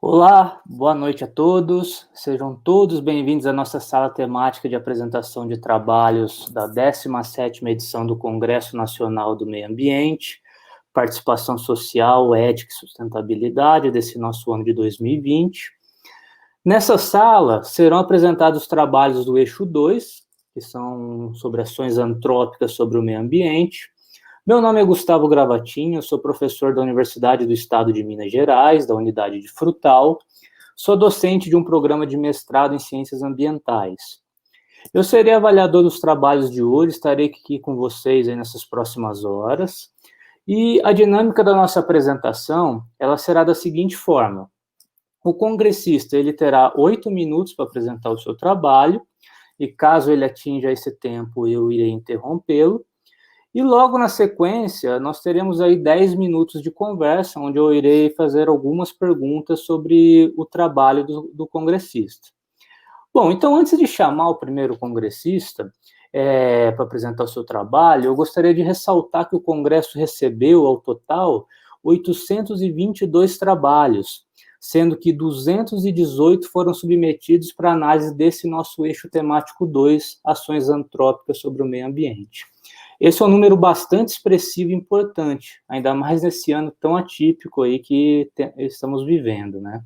Olá, boa noite a todos. Sejam todos bem-vindos à nossa sala temática de apresentação de trabalhos da 17ª edição do Congresso Nacional do Meio Ambiente, Participação Social, Ética e Sustentabilidade desse nosso ano de 2020. Nessa sala serão apresentados os trabalhos do eixo 2, que são sobre ações antrópicas sobre o meio ambiente. Meu nome é Gustavo Gravatinho, eu sou professor da Universidade do Estado de Minas Gerais, da unidade de Frutal. Sou docente de um programa de mestrado em Ciências Ambientais. Eu serei avaliador dos trabalhos de hoje, estarei aqui com vocês aí nessas próximas horas. E a dinâmica da nossa apresentação, ela será da seguinte forma. O congressista, ele terá 8 minutos para apresentar o seu trabalho, e caso ele atinja esse tempo, eu irei interrompê-lo. E logo na sequência, nós teremos aí 10 minutos de conversa, onde eu irei fazer algumas perguntas sobre o trabalho do congressista. Bom, então antes de chamar o primeiro congressista para apresentar o seu trabalho, eu gostaria de ressaltar que o Congresso recebeu, ao total, 822 trabalhos, sendo que 218 foram submetidos para análise desse nosso eixo temático 2, Ações Antrópicas sobre o Meio Ambiente. Esse é um número bastante expressivo e importante, ainda mais nesse ano tão atípico aí que estamos vivendo, né?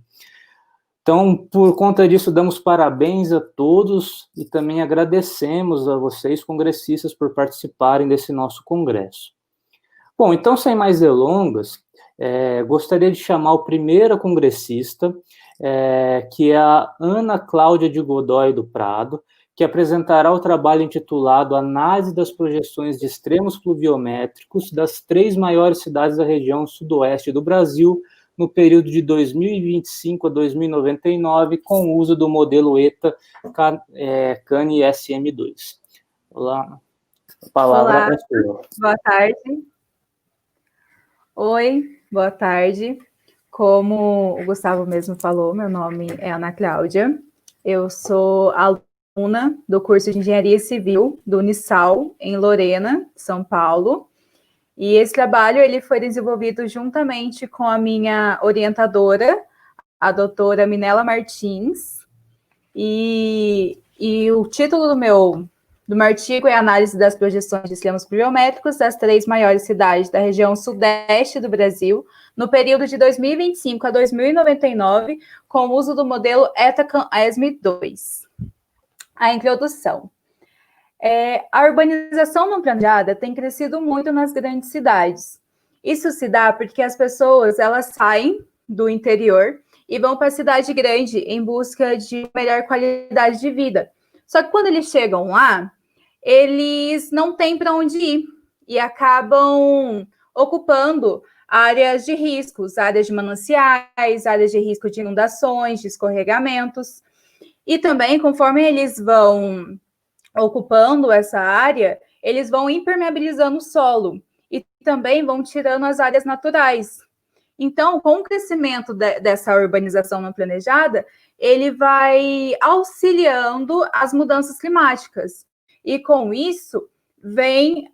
Então, por conta disso, damos parabéns a todos e também agradecemos a vocês, congressistas, por participarem desse nosso congresso. Bom, então, sem mais delongas, gostaria de chamar o primeiro congressista, que é a Ana Cláudia de Godoy do Prado, que apresentará o trabalho intitulado Análise das projeções de extremos pluviométricos das 3 maiores cidades da região sudoeste do Brasil, no período de 2025 a 2099, com o uso do modelo ETA CANI SM2. Olá, a palavra é sua. Boa tarde. Oi, boa tarde. Como o Gustavo mesmo falou, meu nome é Ana Cláudia. Eu sou aluna do curso de Engenharia Civil do Unisal, em Lorena, São Paulo. E esse trabalho ele foi desenvolvido juntamente com a minha orientadora, a doutora Minela Martins. E o título do meu artigo é Análise das projeções de extremos pluviométricos das 3 maiores cidades da região sudeste do Brasil, no período de 2025 a 2099, com o uso do modelo ETA-CAN-ESME2. A introdução. A urbanização não planejada tem crescido muito nas grandes cidades. Isso se dá porque as pessoas elas saem do interior e vão para a cidade grande em busca de melhor qualidade de vida. Só que quando eles chegam lá, eles não têm para onde ir e acabam ocupando áreas de riscos, áreas de mananciais, áreas de risco de inundações, de escorregamentos. E também, conforme eles vão ocupando essa área, eles vão impermeabilizando o solo e também vão tirando as áreas naturais. Então, com o crescimento dessa urbanização não planejada, ele vai auxiliando as mudanças climáticas. E com isso, vem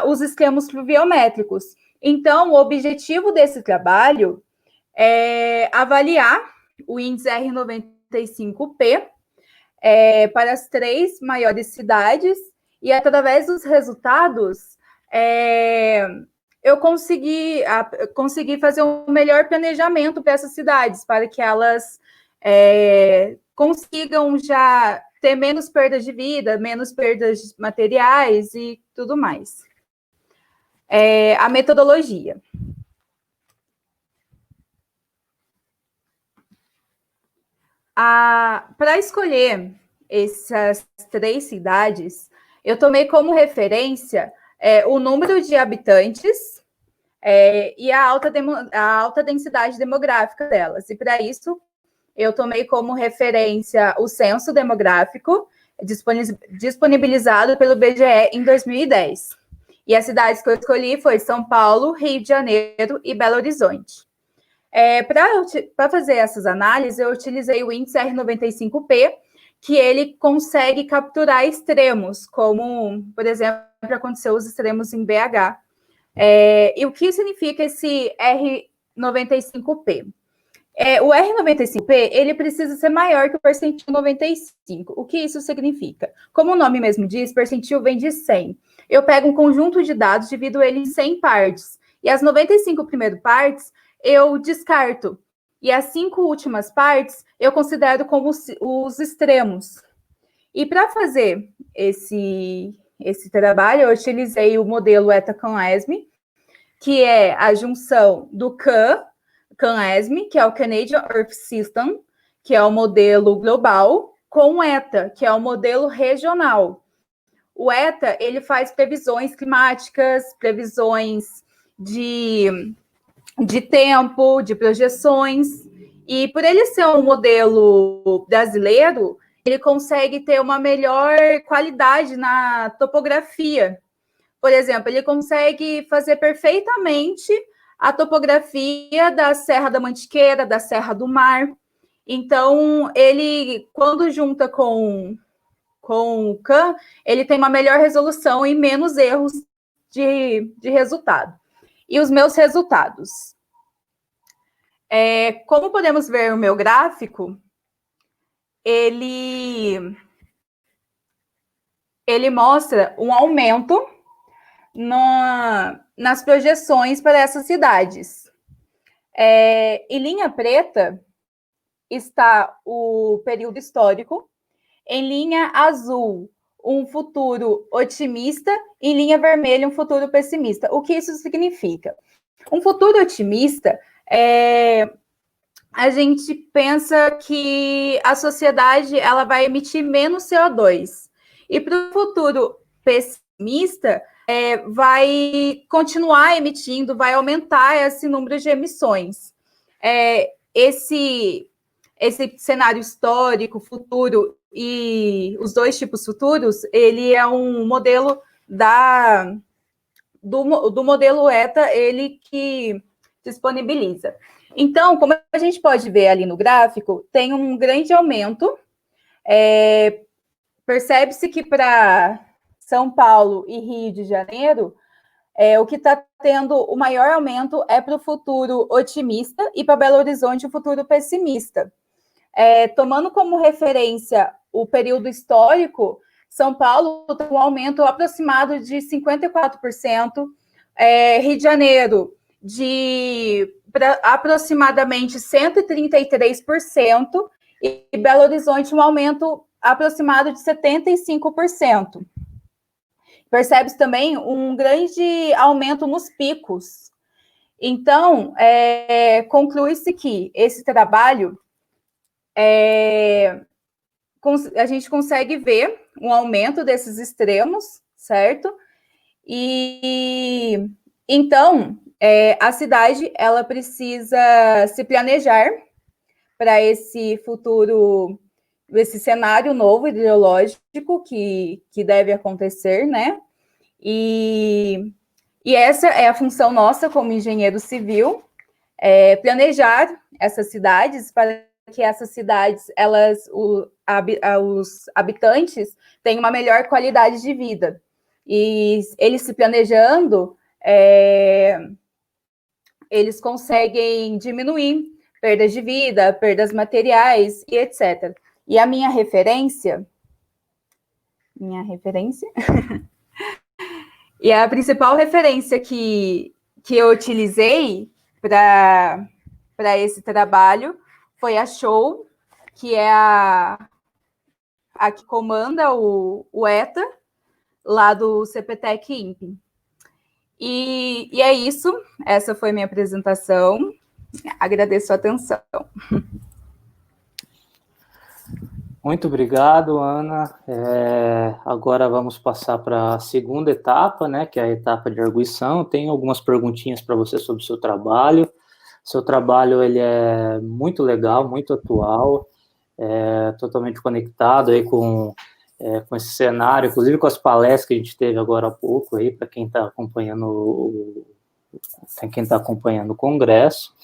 os extremos pluviométricos. Então, o objetivo desse trabalho é avaliar o índice R95P para as 3 maiores cidades, e através dos resultados, eu consegui fazer um melhor planejamento para essas cidades, para que elas consigam já ter menos perdas de vida, menos perdas materiais e tudo mais. A metodologia. Para escolher essas 3 cidades, eu tomei como referência o número de habitantes e a alta densidade demográfica delas. E para isso, eu tomei como referência o censo demográfico disponibilizado pelo BGE em 2010. E as cidades que eu escolhi foi São Paulo, Rio de Janeiro e Belo Horizonte. Para fazer essas análises, eu utilizei o índice R95P, que ele consegue capturar extremos, como, por exemplo, aconteceu os extremos em BH. E o que significa esse R95P? O R95P, ele precisa ser maior que o percentil 95. O que isso significa? Como o nome mesmo diz, percentil vem de 100. Eu pego um conjunto de dados, divido ele em 100 partes. E as 95 primeiras partes, eu descarto. E as 5 últimas partes, eu considero como os extremos. E para fazer esse trabalho, eu utilizei o modelo ETA-CAN-ESME, que é a junção do CAN-ESME, que é o Canadian Earth System, que é o modelo global, com o ETA, que é o modelo regional. O ETA, ele faz previsões climáticas, previsões de tempo, de projeções, e por ele ser um modelo brasileiro, ele consegue ter uma melhor qualidade na topografia. Por exemplo, ele consegue fazer perfeitamente a topografia da Serra da Mantiqueira, da Serra do Mar. Então, ele, quando junta com o CAN, ele tem uma melhor resolução e menos erros de resultado. E os meus resultados. Como podemos ver o meu gráfico, ele mostra um aumento nas projeções para essas cidades. Em linha preta está o período histórico, em linha azul, um futuro otimista, em linha vermelha, um futuro pessimista. O que isso significa? Um futuro otimista a gente pensa que a sociedade ela vai emitir menos CO2. E para o futuro pessimista, vai continuar emitindo, vai aumentar esse número de emissões. Esse cenário histórico, futuro e os dois tipos futuros, ele é um modelo do modelo ETA, ele que disponibiliza. Então, como a gente pode ver ali no gráfico, tem um grande aumento. Percebe-se que para São Paulo e Rio de Janeiro, o que está tendo o maior aumento é para o futuro otimista e para Belo Horizonte o futuro pessimista. Tomando como referência o período histórico, São Paulo tem um aumento aproximado de 54%, Rio de Janeiro de aproximadamente 133%, e Belo Horizonte um aumento aproximado de 75%. Percebe-se também um grande aumento nos picos. Então, conclui-se que esse trabalho, a gente consegue ver um aumento desses extremos, certo? E então, a cidade ela precisa se planejar para esse futuro, esse cenário novo hidrológico que deve acontecer, né? E essa é a função nossa como engenheiro civil, planejar essas cidades para que essas cidades, os habitantes tenham uma melhor qualidade de vida. E eles se planejando, eles conseguem diminuir perdas de vida, perdas materiais e etc. E a minha referência e a principal referência que eu utilizei para esse trabalho foi a Show, que é a que comanda o ETA, lá do CPTEC INPE. E é isso, essa foi minha apresentação. Agradeço a atenção. Muito obrigado, Ana. Agora vamos passar para a segunda etapa, né, que é a etapa de arguição. Tenho algumas perguntinhas para você sobre o seu trabalho. Seu trabalho ele é muito legal, muito atual, totalmente conectado aí com esse cenário, inclusive com as palestras que a gente teve agora há pouco aí, para quem está acompanhando o Congresso.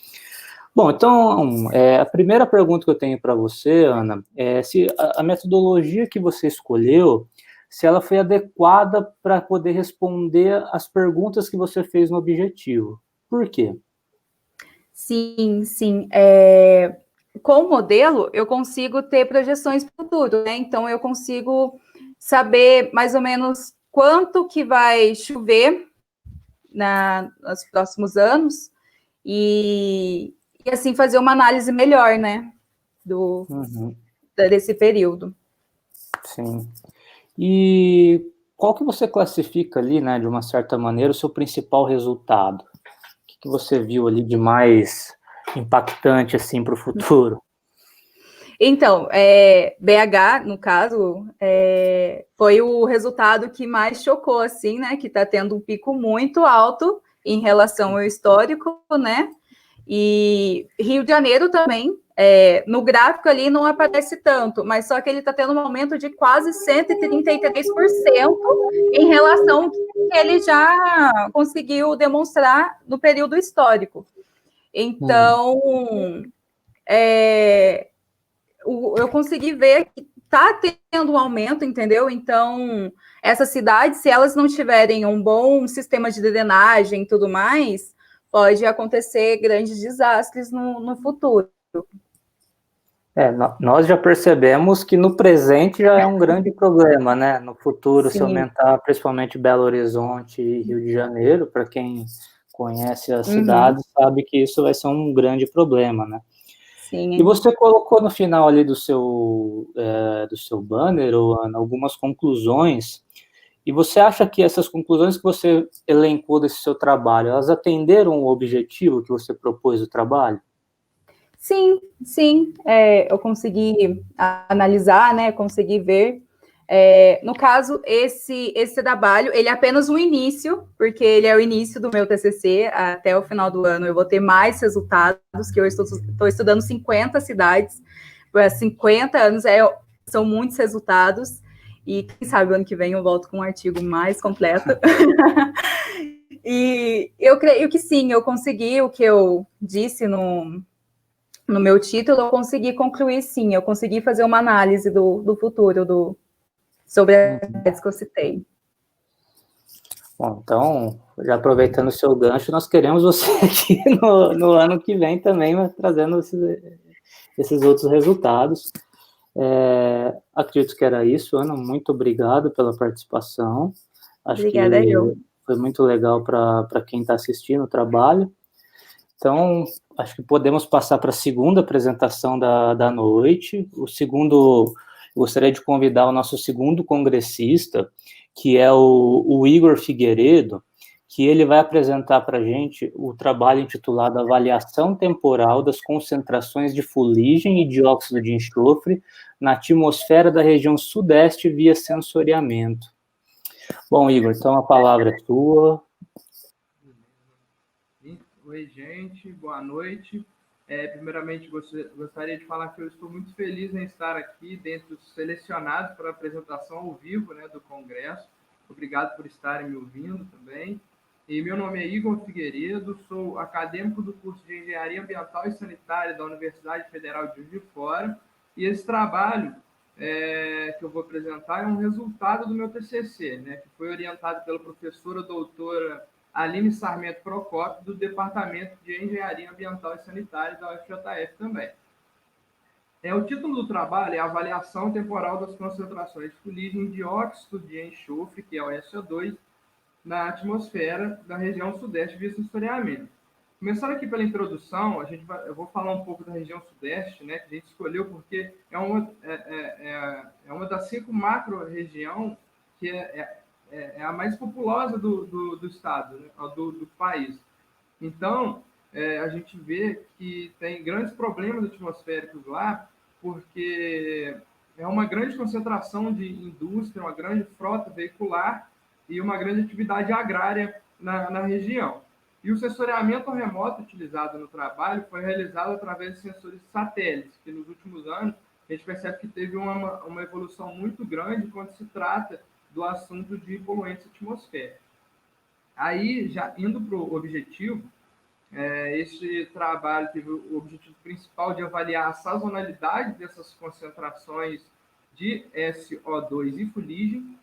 Bom, então, a primeira pergunta que eu tenho para você, Ana, é se a metodologia que você escolheu, se ela foi adequada para poder responder as perguntas que você fez no objetivo. Por quê? Sim, sim. Com o modelo, eu consigo ter projeções para o futuro, né? Então, eu consigo saber mais ou menos quanto que vai chover nos próximos anos e assim fazer uma análise melhor, né? Desse período. Sim. E qual que você classifica ali, né, de uma certa maneira, o seu principal resultado? O que você viu ali de mais impactante, assim, para o futuro? Então, BH, no caso, foi o resultado que mais chocou, assim, né? Que está tendo um pico muito alto em relação ao histórico, né? E Rio de Janeiro também, no gráfico ali não aparece tanto, mas só que ele está tendo um aumento de quase 133% em relação ao que ele já conseguiu demonstrar no período histórico. Então, eu consegui ver que está tendo um aumento, entendeu? Então, essas cidades, se elas não tiverem um bom sistema de drenagem e tudo mais, pode acontecer grandes desastres no futuro. Nós já percebemos que no presente já é um grande problema, né? No futuro, se aumentar, principalmente Belo Horizonte e Rio de Janeiro, para quem conhece as cidades, sabe que isso vai ser um grande problema, né? Sim. E você colocou no final ali do seu banner, Ana, algumas conclusões. E você acha que essas conclusões que você elencou desse seu trabalho, elas atenderam o objetivo que você propôs do trabalho? Sim, sim. Eu consegui analisar, né? Consegui ver. No caso, esse trabalho, ele é apenas um início, porque ele é o início do meu TCC. Até o final do ano eu vou ter mais resultados, que eu estou estudando 50 cidades, por 50 anos, são muitos resultados, e quem sabe ano que vem eu volto com um artigo mais completo. E eu creio que sim, eu consegui o que eu disse no meu título, eu consegui concluir, sim, eu consegui fazer uma análise do futuro, sobre as que eu citei. Bom, então, já aproveitando o seu gancho, nós queremos você aqui no ano que vem também, trazendo esses outros resultados. Acredito que era isso, Ana, muito obrigado pela participação. Acho Obrigada, que eu. foi muito legal para quem está assistindo o trabalho. Então, acho que podemos passar para a segunda apresentação da noite. Gostaria de convidar o nosso segundo congressista, que é o Igor Figueiredo, que ele vai apresentar para a gente o trabalho intitulado Avaliação Temporal das Concentrações de Fuligem e Dióxido de Enxofre na Atmosfera da Região Sudeste via Sensoriamento. Bom, Igor, então a palavra é sua. Oi, gente, boa noite. Primeiramente, gostaria de falar que eu estou muito feliz em estar aqui dentre os selecionados para a apresentação ao vivo, né, do Congresso. Obrigado por estarem me ouvindo também. E meu nome é Igor Figueiredo, sou acadêmico do curso de Engenharia Ambiental e Sanitária da Universidade Federal de Juiz de Fora. E esse trabalho que eu vou apresentar é um resultado do meu TCC, né, que foi orientado pela professora doutora Aline Sarmento Procópio, do Departamento de Engenharia Ambiental e Sanitária da UFJF também. O título do trabalho é Avaliação Temporal das Concentrações de fuligem de dióxido de enxofre, que é o SO2, na atmosfera da região sudeste via sensoriamento. Começando aqui pela introdução, eu vou falar um pouco da região sudeste, né, que a gente escolheu porque é uma das 5 macro-regiões que é a mais populosa do estado, né, do país. Então, a gente vê que tem grandes problemas atmosféricos lá, porque é uma grande concentração de indústria, uma grande frota veicular e uma grande atividade agrária na região. E o sensoriamento remoto utilizado no trabalho foi realizado através de sensores satélites, que nos últimos anos a gente percebe que teve uma evolução muito grande quando se trata do assunto de poluentes atmosféricos. Aí, já indo para o objetivo, esse trabalho teve o objetivo principal de avaliar a sazonalidade dessas concentrações de SO2 e fuligem,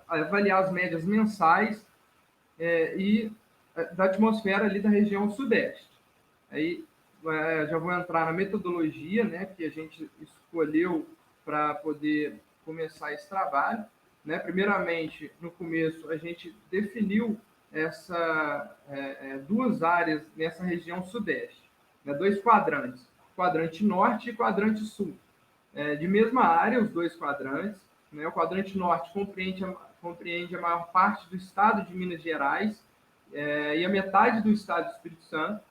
avaliar as médias mensais e da atmosfera ali da região sudeste. Aí já vou entrar na metodologia, né, que a gente escolheu para poder começar esse trabalho. Né? Primeiramente, no começo, a gente definiu duas áreas nessa região sudeste, né? Dois quadrantes, quadrante norte e quadrante sul. De mesma área, os dois quadrantes. Né? O quadrante norte compreende a maior parte do estado de Minas Gerais e a metade do estado do Espírito Santo.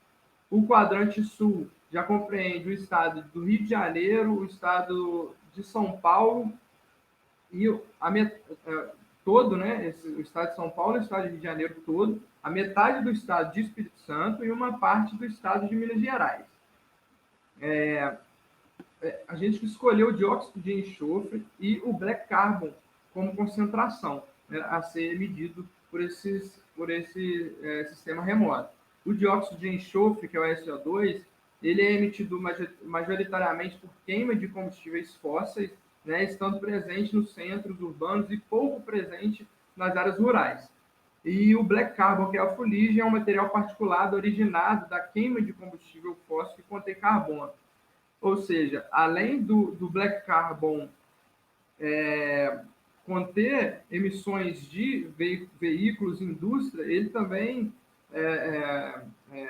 O quadrante sul já compreende o estado do Rio de Janeiro, o estado de São Paulo e todo, né? O estado de São Paulo e o estado do Rio de Janeiro todo, a metade do estado de Espírito Santo e uma parte do estado de Minas Gerais. A gente escolheu o dióxido de enxofre e o black carbon como concentração, né, a ser medido por esse sistema remoto. O dióxido de enxofre, que é o SO2, ele é emitido majoritariamente por queima de combustíveis fósseis, né, estando presente nos centros urbanos e pouco presente nas áreas rurais. E o black carbon, que é a fuligem, é um material particulado originado da queima de combustível fóssil que contém carbono. Ou seja, além do black carbon conter emissões de veículos e indústria, ele também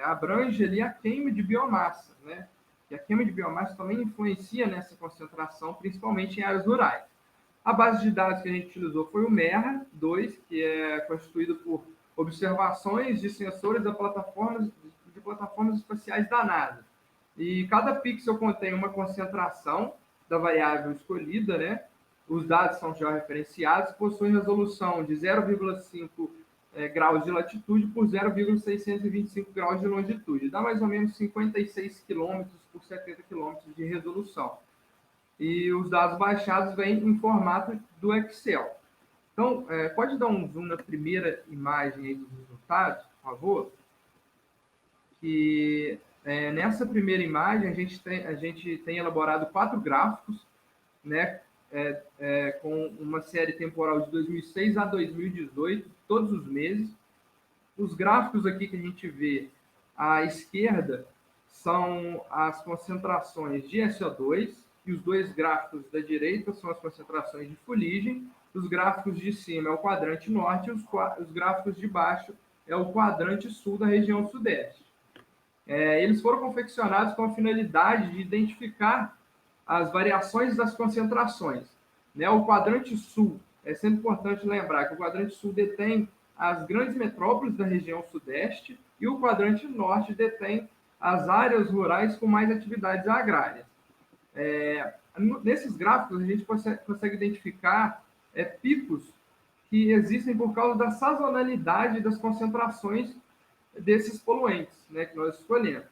abrange ali a queima de biomassa, né? E a queima de biomassa também influencia nessa concentração, principalmente em áreas rurais. A base de dados que a gente utilizou foi o MERRA-2, que é constituído por observações de sensores de plataformas espaciais da NASA. E cada pixel contém uma concentração da variável escolhida, né? Os dados são georreferenciados, possuem resolução de 0,5 graus de latitude por 0,625 graus de longitude. Dá mais ou menos 56 quilômetros por 70 quilômetros de resolução. E os dados baixados vêm em formato do Excel. Então, pode dar um zoom na primeira imagem aí dos resultados, por favor? Que nessa primeira imagem a gente tem elaborado 4 gráficos, né, com uma série temporal de 2006 a 2018, todos os meses. Os gráficos aqui que a gente vê à esquerda são as concentrações de SO2, e os dois gráficos da direita são as concentrações de fuligem. Os gráficos de cima é o quadrante norte e os gráficos de baixo é o quadrante sul da região sudeste. Eles foram confeccionados com a finalidade de identificar as variações das concentrações. Né? O quadrante sul, é sempre importante lembrar que o quadrante sul detém as grandes metrópoles da região sudeste e o quadrante norte detém as áreas rurais com mais atividades agrárias. Nesses gráficos, a gente consegue identificar picos que existem por causa da sazonalidade das concentrações desses poluentes, né, que nós escolhemos.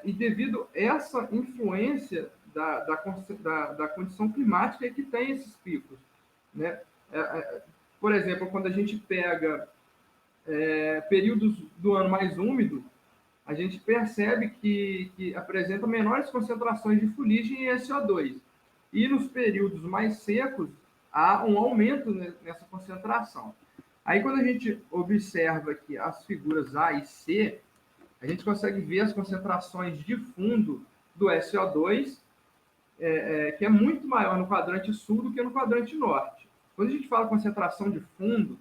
E devido a essa influência da condição climática que tem esses picos. Né? Por exemplo, quando a gente pega períodos do ano mais úmido, a gente percebe que apresenta menores concentrações de fuligem e SO2. E nos períodos mais secos, há um aumento nessa concentração. Aí, quando a gente observa aqui as figuras A e C, a gente consegue ver as concentrações de fundo do SO2, que é muito maior no quadrante sul do que no quadrante norte. Quando a gente fala concentração de fundo,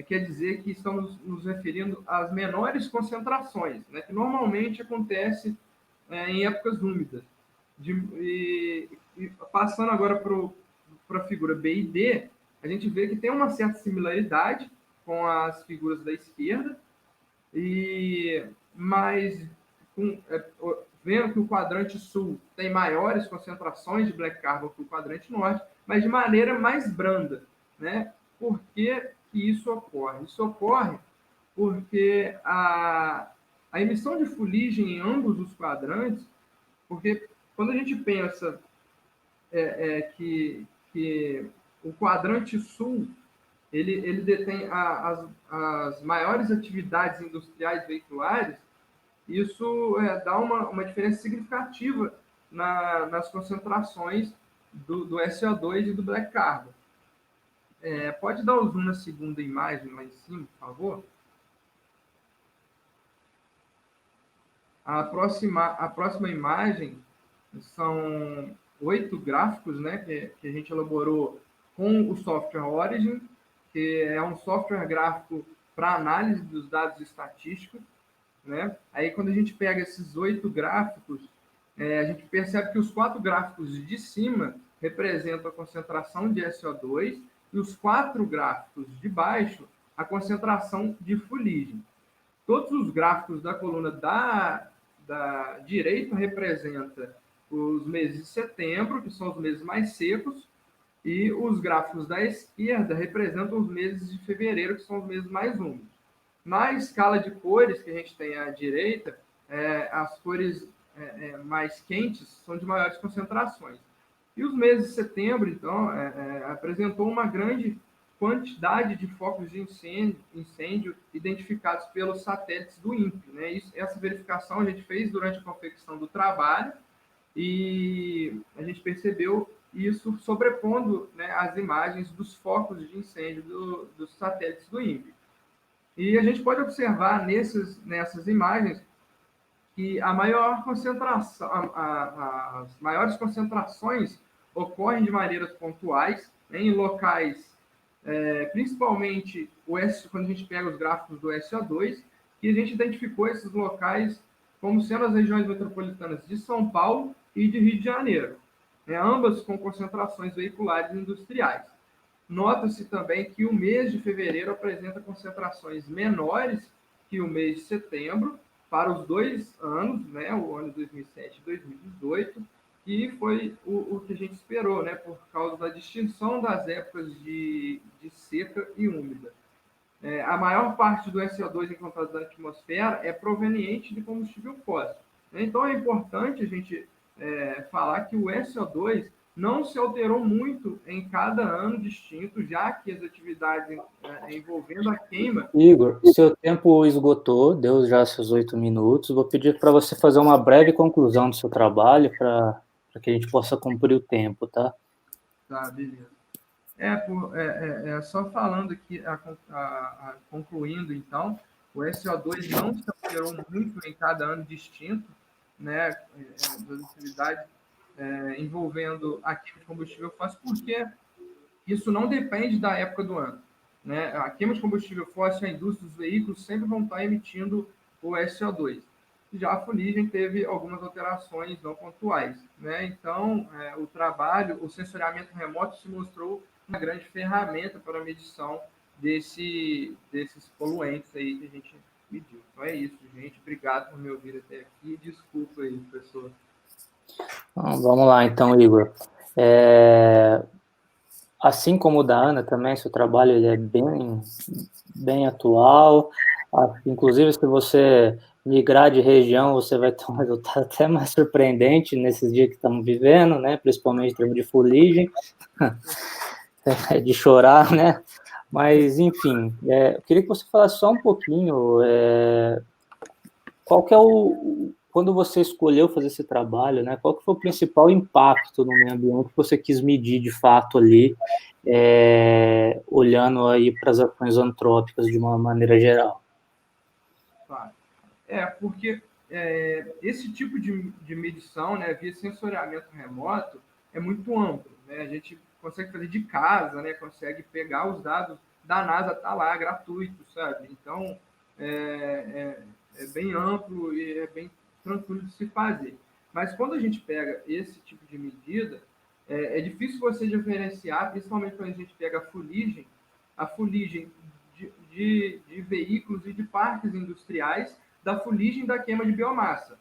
quer dizer que estamos nos referindo às menores concentrações, né, que normalmente acontece em épocas úmidas. Passando agora para a figura B e D, a gente vê que tem uma certa similaridade com as figuras da esquerda, mas vendo que o quadrante sul tem maiores concentrações de black carbon que o quadrante norte, mas de maneira mais branda. Né? Por que isso ocorre? Isso ocorre porque a emissão de fuligem em ambos os quadrantes, porque quando a gente pensa que o quadrante sul ele detém as maiores atividades industriais veiculares, isso dá uma diferença significativa nas concentrações do SO2 e do black carbon. Pode dar o zoom na segunda imagem lá em cima, por favor? A próxima imagem são 8 gráficos, né, que a gente elaborou com o software Origin, que é um software gráfico para análise dos dados estatísticos, né? Aí, quando a gente pega esses 8 gráficos, a gente percebe que os 4 gráficos de cima representam a concentração de SO2 e os 4 gráficos de baixo a concentração de fuligem. Todos os gráficos da coluna da direita representam os meses de setembro, que são os meses mais secos, e os gráficos da esquerda representam os meses de fevereiro, que são os meses mais úmidos. Na escala de cores que a gente tem à direita, as cores mais quentes são de maiores concentrações. E os meses de setembro, então, apresentou uma grande quantidade de focos de incêndio identificados pelos satélites do INPE, né? Essa verificação a gente fez durante a confecção do trabalho e a gente percebeu isso sobrepondo, né, as imagens dos focos de incêndio dos satélites do INPE. E a gente pode observar nessas imagens que a maior concentração, as maiores concentrações ocorrem de maneiras pontuais, né, em locais, principalmente quando a gente pega os gráficos do SO2, e a gente identificou esses locais como sendo as regiões metropolitanas de São Paulo e de Rio de Janeiro, né, ambas com concentrações veiculares industriais. Nota-se também que o mês de fevereiro apresenta concentrações menores que o mês de setembro para os 2 anos, né, o ano 2007 e 2018, que foi o que a gente esperou, né, por causa da distinção das épocas de seca e úmida. A maior parte do SO2 encontrado na atmosfera é proveniente de combustível fóssil. Então, é importante a gente falar que o SO2 não se alterou muito em cada ano distinto, já que as atividades envolvendo a queima... Igor, seu tempo esgotou, deu já seus 8 minutos. Vou pedir para você fazer uma breve conclusão do seu trabalho para que a gente possa cumprir o tempo, tá? Tá, beleza. Só falando aqui, concluindo, então, o SO2 não se alterou muito em cada ano distinto, né, das atividades envolvendo a queima de combustível fóssil, porque isso não depende da época do ano, né? A queima de combustível fóssil, a indústria dos veículos sempre vão estar emitindo o SO2. Já a fuligem teve algumas alterações não pontuais, né? Então, o trabalho, o sensoriamento remoto se mostrou uma grande ferramenta para a medição desses poluentes aí que a gente mediu. Então é isso, gente. Obrigado por me ouvir até aqui. Desculpa aí, professor. Vamos lá, então, Igor. Assim como o da Ana também, seu trabalho ele é bem atual. Inclusive, se você migrar de região, você vai ter um resultado até mais surpreendente nesses dias que estamos vivendo, né? Principalmente em termos de fuligem, de chorar, né? Mas, enfim, eu queria que você falasse só um pouquinho qual que é quando você escolheu fazer esse trabalho, né? Qual que foi o principal impacto no meio ambiente que você quis medir de fato ali, olhando aí para as ações antrópicas de uma maneira geral? Claro. Porque esse tipo de medição, né, via sensoriamento remoto, é muito amplo, né? A gente consegue fazer de casa, né? Consegue pegar os dados da NASA, tá lá, gratuito, sabe? Então, é bem amplo e é bem tranquilo de se fazer. Mas quando a gente pega esse tipo de medida, é difícil você diferenciar, principalmente quando a gente pega a fuligem de veículos e de parques industriais, da fuligem da queima de biomassa.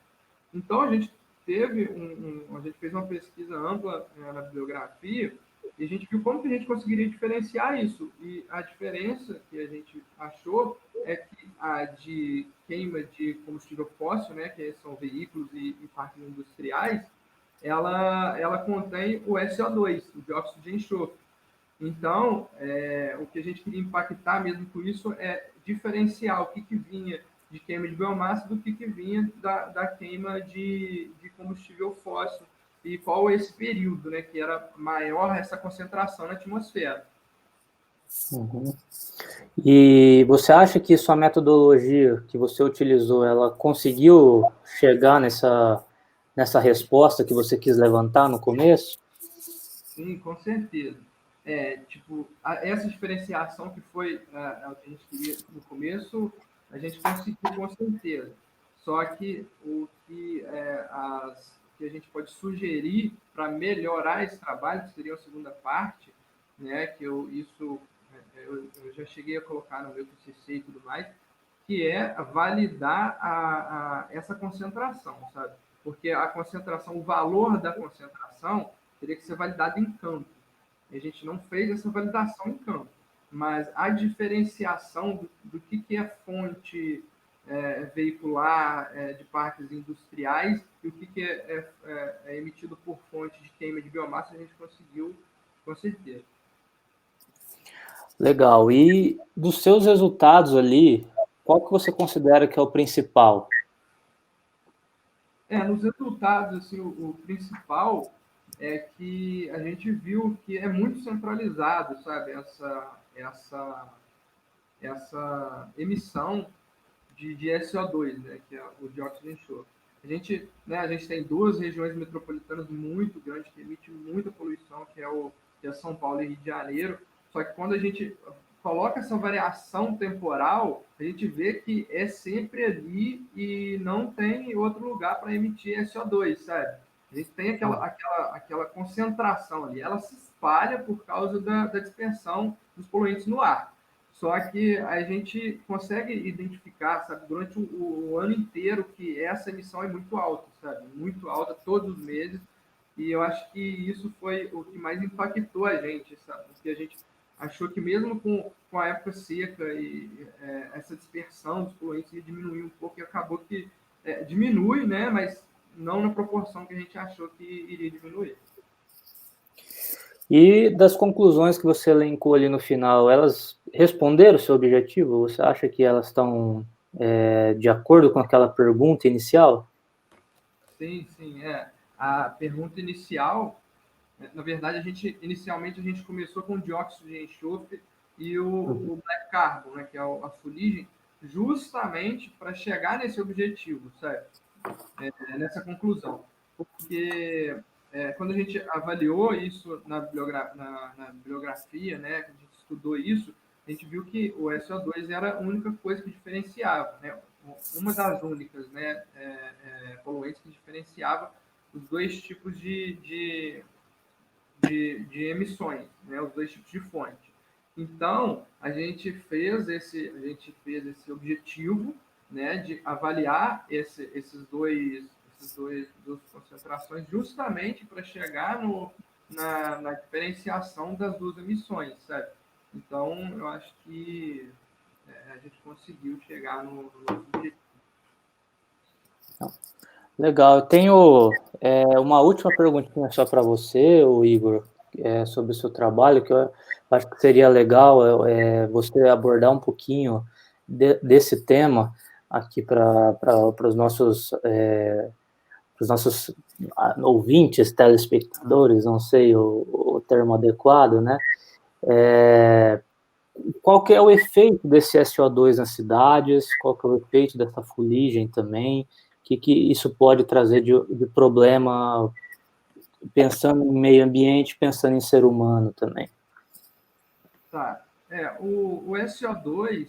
Então, a gente fez uma pesquisa ampla na bibliografia e a gente viu como que a gente conseguiria diferenciar isso. E a diferença que a gente achou é que a de queima de combustível fóssil, né, que são veículos e parques industriais, ela contém o SO2, o dióxido de enxofre. Então, o que a gente queria impactar mesmo com isso é diferenciar o que vinha de queima de biomassa do que vinha da queima de combustível fóssil e qual é esse período, né, que era maior essa concentração na atmosfera. Uhum. E você acha que sua metodologia que você utilizou, ela conseguiu chegar nessa resposta que você quis levantar no começo? Sim, com certeza. Tipo, essa diferenciação que foi a que a gente queria no começo, a gente conseguiu com certeza. Só que que a gente pode sugerir para melhorar esse trabalho, que seria a segunda parte, né, eu já cheguei a colocar no meu TCC e tudo mais, que é validar essa concentração, sabe? Porque a concentração, o valor da concentração teria que ser validado em campo. E a gente não fez essa validação em campo. Mas a diferenciação do que é fonte veicular de parques industriais e o que é emitido por fonte de queima de biomassa, a gente conseguiu com certeza. Legal. E dos seus resultados ali, qual que você considera que é o principal? Nos resultados, assim, o principal é que a gente viu que é muito centralizado, sabe, essa emissão de SO2, né, que é o dióxido de enxofre. A gente tem duas regiões metropolitanas muito grandes que emitem muita poluição, que é São Paulo e Rio de Janeiro. Só que quando a gente coloca essa variação temporal, a gente vê que é sempre ali e não tem outro lugar para emitir SO2, sabe? A gente tem aquela concentração ali. Ela se espalha por causa da dispersão dos poluentes no ar. Só que a gente consegue identificar, sabe, durante o ano inteiro que essa emissão é muito alta, sabe? Muito alta todos os meses. E eu acho que isso foi o que mais impactou a gente, sabe? Porque a gente achou que mesmo com a época seca e essa dispersão dos poluentes ia diminuir um pouco e acabou que diminui, né? Mas não na proporção que a gente achou que iria diminuir. E das conclusões que você elencou ali no final, elas responderam o seu objetivo? Você acha que elas estão de acordo com aquela pergunta inicial? Sim, sim, A pergunta inicial, na verdade, inicialmente a gente começou com o dióxido de enxofre e o black carbon, né, que é a fuligem, justamente para chegar nesse objetivo, certo? Nessa conclusão. Porque quando a gente avaliou isso na bibliografia, né, a gente estudou isso, a gente viu que o SO2 era a única coisa que diferenciava, né, uma das únicas, né, poluentes que diferenciava os dois tipos de emissões, né, os dois tipos de fonte. Então, a gente fez esse objetivo, né, de avaliar duas concentrações justamente para chegar na diferenciação das duas emissões, sabe? Então, eu acho que a gente conseguiu chegar no nosso objetivo. Legal. Eu tenho uma última perguntinha só para você, o Igor, sobre o seu trabalho, que eu acho que seria legal você abordar um pouquinho desse tema aqui para os nossos ouvintes, telespectadores, não sei o termo adequado, né? Qual que é o efeito desse SO2 nas cidades? Qual que é o efeito dessa fuligem também? Que isso pode trazer de problema, pensando em meio ambiente, pensando em ser humano também? Tá. O SO2,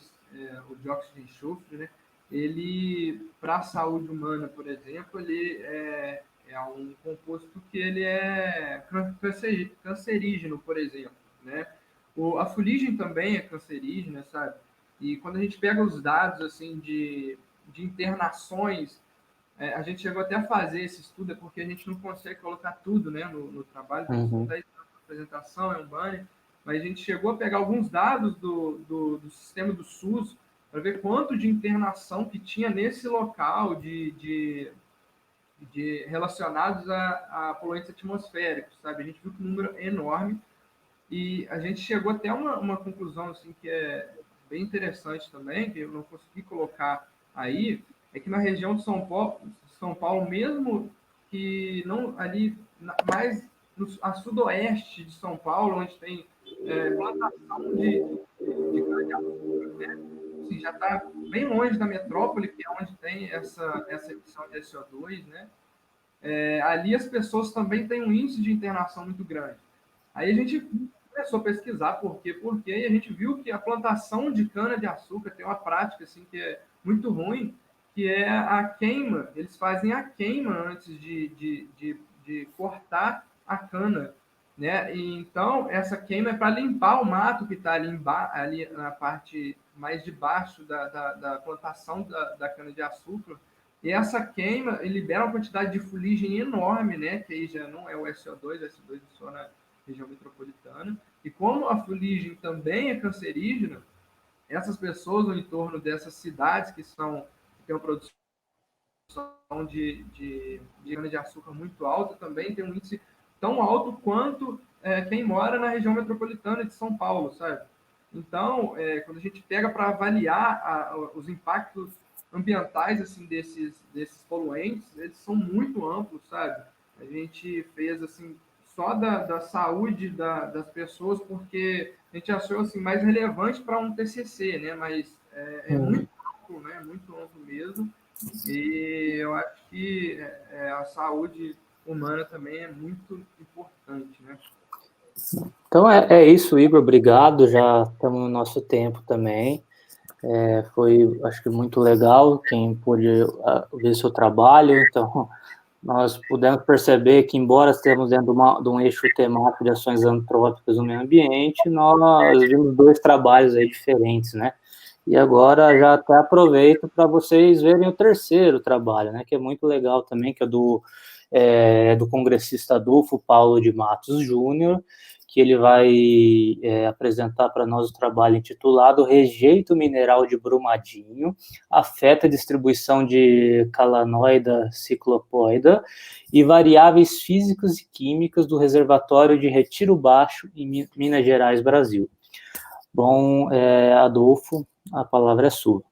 o dióxido de enxofre, né? Ele, para a saúde humana, por exemplo, ele é um composto que ele é cancerígeno, por exemplo, né? A fuligem também é cancerígena, sabe? E quando a gente pega os dados, assim, de internações, a gente chegou até a fazer esse estudo, porque a gente não consegue colocar tudo, né, no trabalho, então são 10 minutos de apresentação, é um banner, mas a gente chegou a pegar alguns dados do sistema do SUS para ver quanto de internação que tinha nesse local de relacionados a poluentes atmosféricos, sabe? A gente viu que o número é enorme e a gente chegou até uma conclusão assim que é bem interessante também, que eu não consegui colocar aí, é que na região de São Paulo mesmo que não ali mais a sudoeste de São Paulo, onde tem plantação de cana-de-açúcar, né? Assim, já está bem longe da metrópole, que é onde tem essa emissão de SO2, né? Ali as pessoas também têm um índice de internação muito grande. Aí a gente começou a pesquisar por quê, e a gente viu que a plantação de cana-de-açúcar tem uma prática assim, que é muito ruim, que é a queima. Eles fazem a queima antes de cortar a cana. Né? E, então, essa queima é para limpar o mato que está ali na parte mais de baixo da plantação da cana-de-açúcar. E essa queima libera uma quantidade de fuligem enorme, né? Que aí já não é o SO2 é só na região metropolitana. E como a fuligem também é cancerígena, essas pessoas no entorno dessas cidades que têm uma produção de cana-de-açúcar muito alta também tem um índice tão alto quanto quem mora na região metropolitana de São Paulo, sabe? Então, quando a gente pega para avaliar os impactos ambientais assim desses poluentes, eles são muito amplos, sabe? A gente fez assim só da saúde das pessoas porque a gente achou assim mais relevante para um TCC, né? Mas é muito amplo, né? Muito amplo mesmo. E eu acho que a saúde humana também é muito importante, né? Então é isso, Igor, obrigado, já estamos no nosso tempo também. Foi, acho que muito legal quem pôde ver seu trabalho, então nós pudemos perceber que, embora estejamos dentro de um eixo temático de ações antrópicas no meio ambiente, nós vimos dois trabalhos aí diferentes, né? E agora já até aproveito para vocês verem o terceiro trabalho, né? Que é muito legal também, que é do congressista Adolfo Paulo de Matos Júnior, que ele vai apresentar para nós o trabalho intitulado Rejeito Mineral de Brumadinho, afeta a distribuição de calanoida ciclopoida e variáveis físicas e químicas do reservatório de Retiro Baixo, em Minas Gerais, Brasil. Bom, Adolfo, a palavra é sua.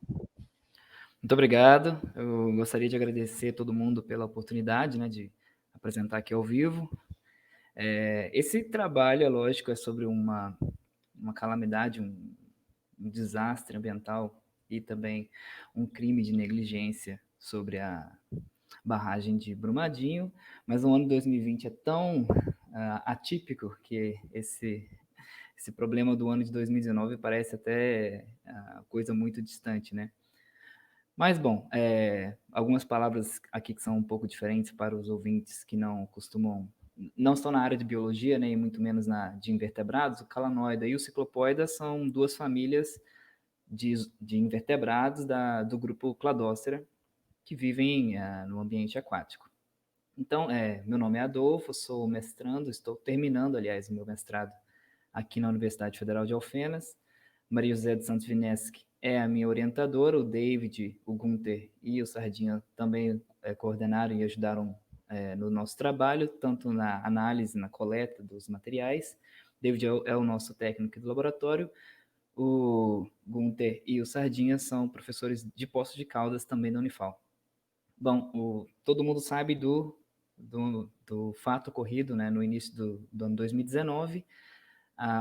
Muito obrigado. Eu gostaria de agradecer a todo mundo pela oportunidade, né, de apresentar aqui ao vivo. Esse trabalho, é lógico, é sobre uma calamidade, um desastre ambiental e também um crime de negligência sobre a barragem de Brumadinho, mas o ano 2020 é tão atípico que esse problema do ano de 2019 parece até coisa muito distante, né? Mas, bom, algumas palavras aqui que são um pouco diferentes para os ouvintes que não estão na área de biologia, né, e muito menos de invertebrados. O calanoida e o ciclopoida são duas famílias de invertebrados do grupo Cladócera, que vivem no ambiente aquático. Então, meu nome é Adolfo, sou mestrando, estou terminando, aliás, o meu mestrado aqui na Universidade Federal de Alfenas. Maria José dos Santos Vineschi é a minha orientadora, o David, o Gunther e o Sardinha também coordenaram e ajudaram no nosso trabalho, tanto na análise, na coleta dos materiais. David é o nosso técnico do laboratório. O Gunther e o Sardinha são professores de Poços de Caldas, também da Unifal. Bom, todo mundo sabe do fato ocorrido, né, no início do ano 2019,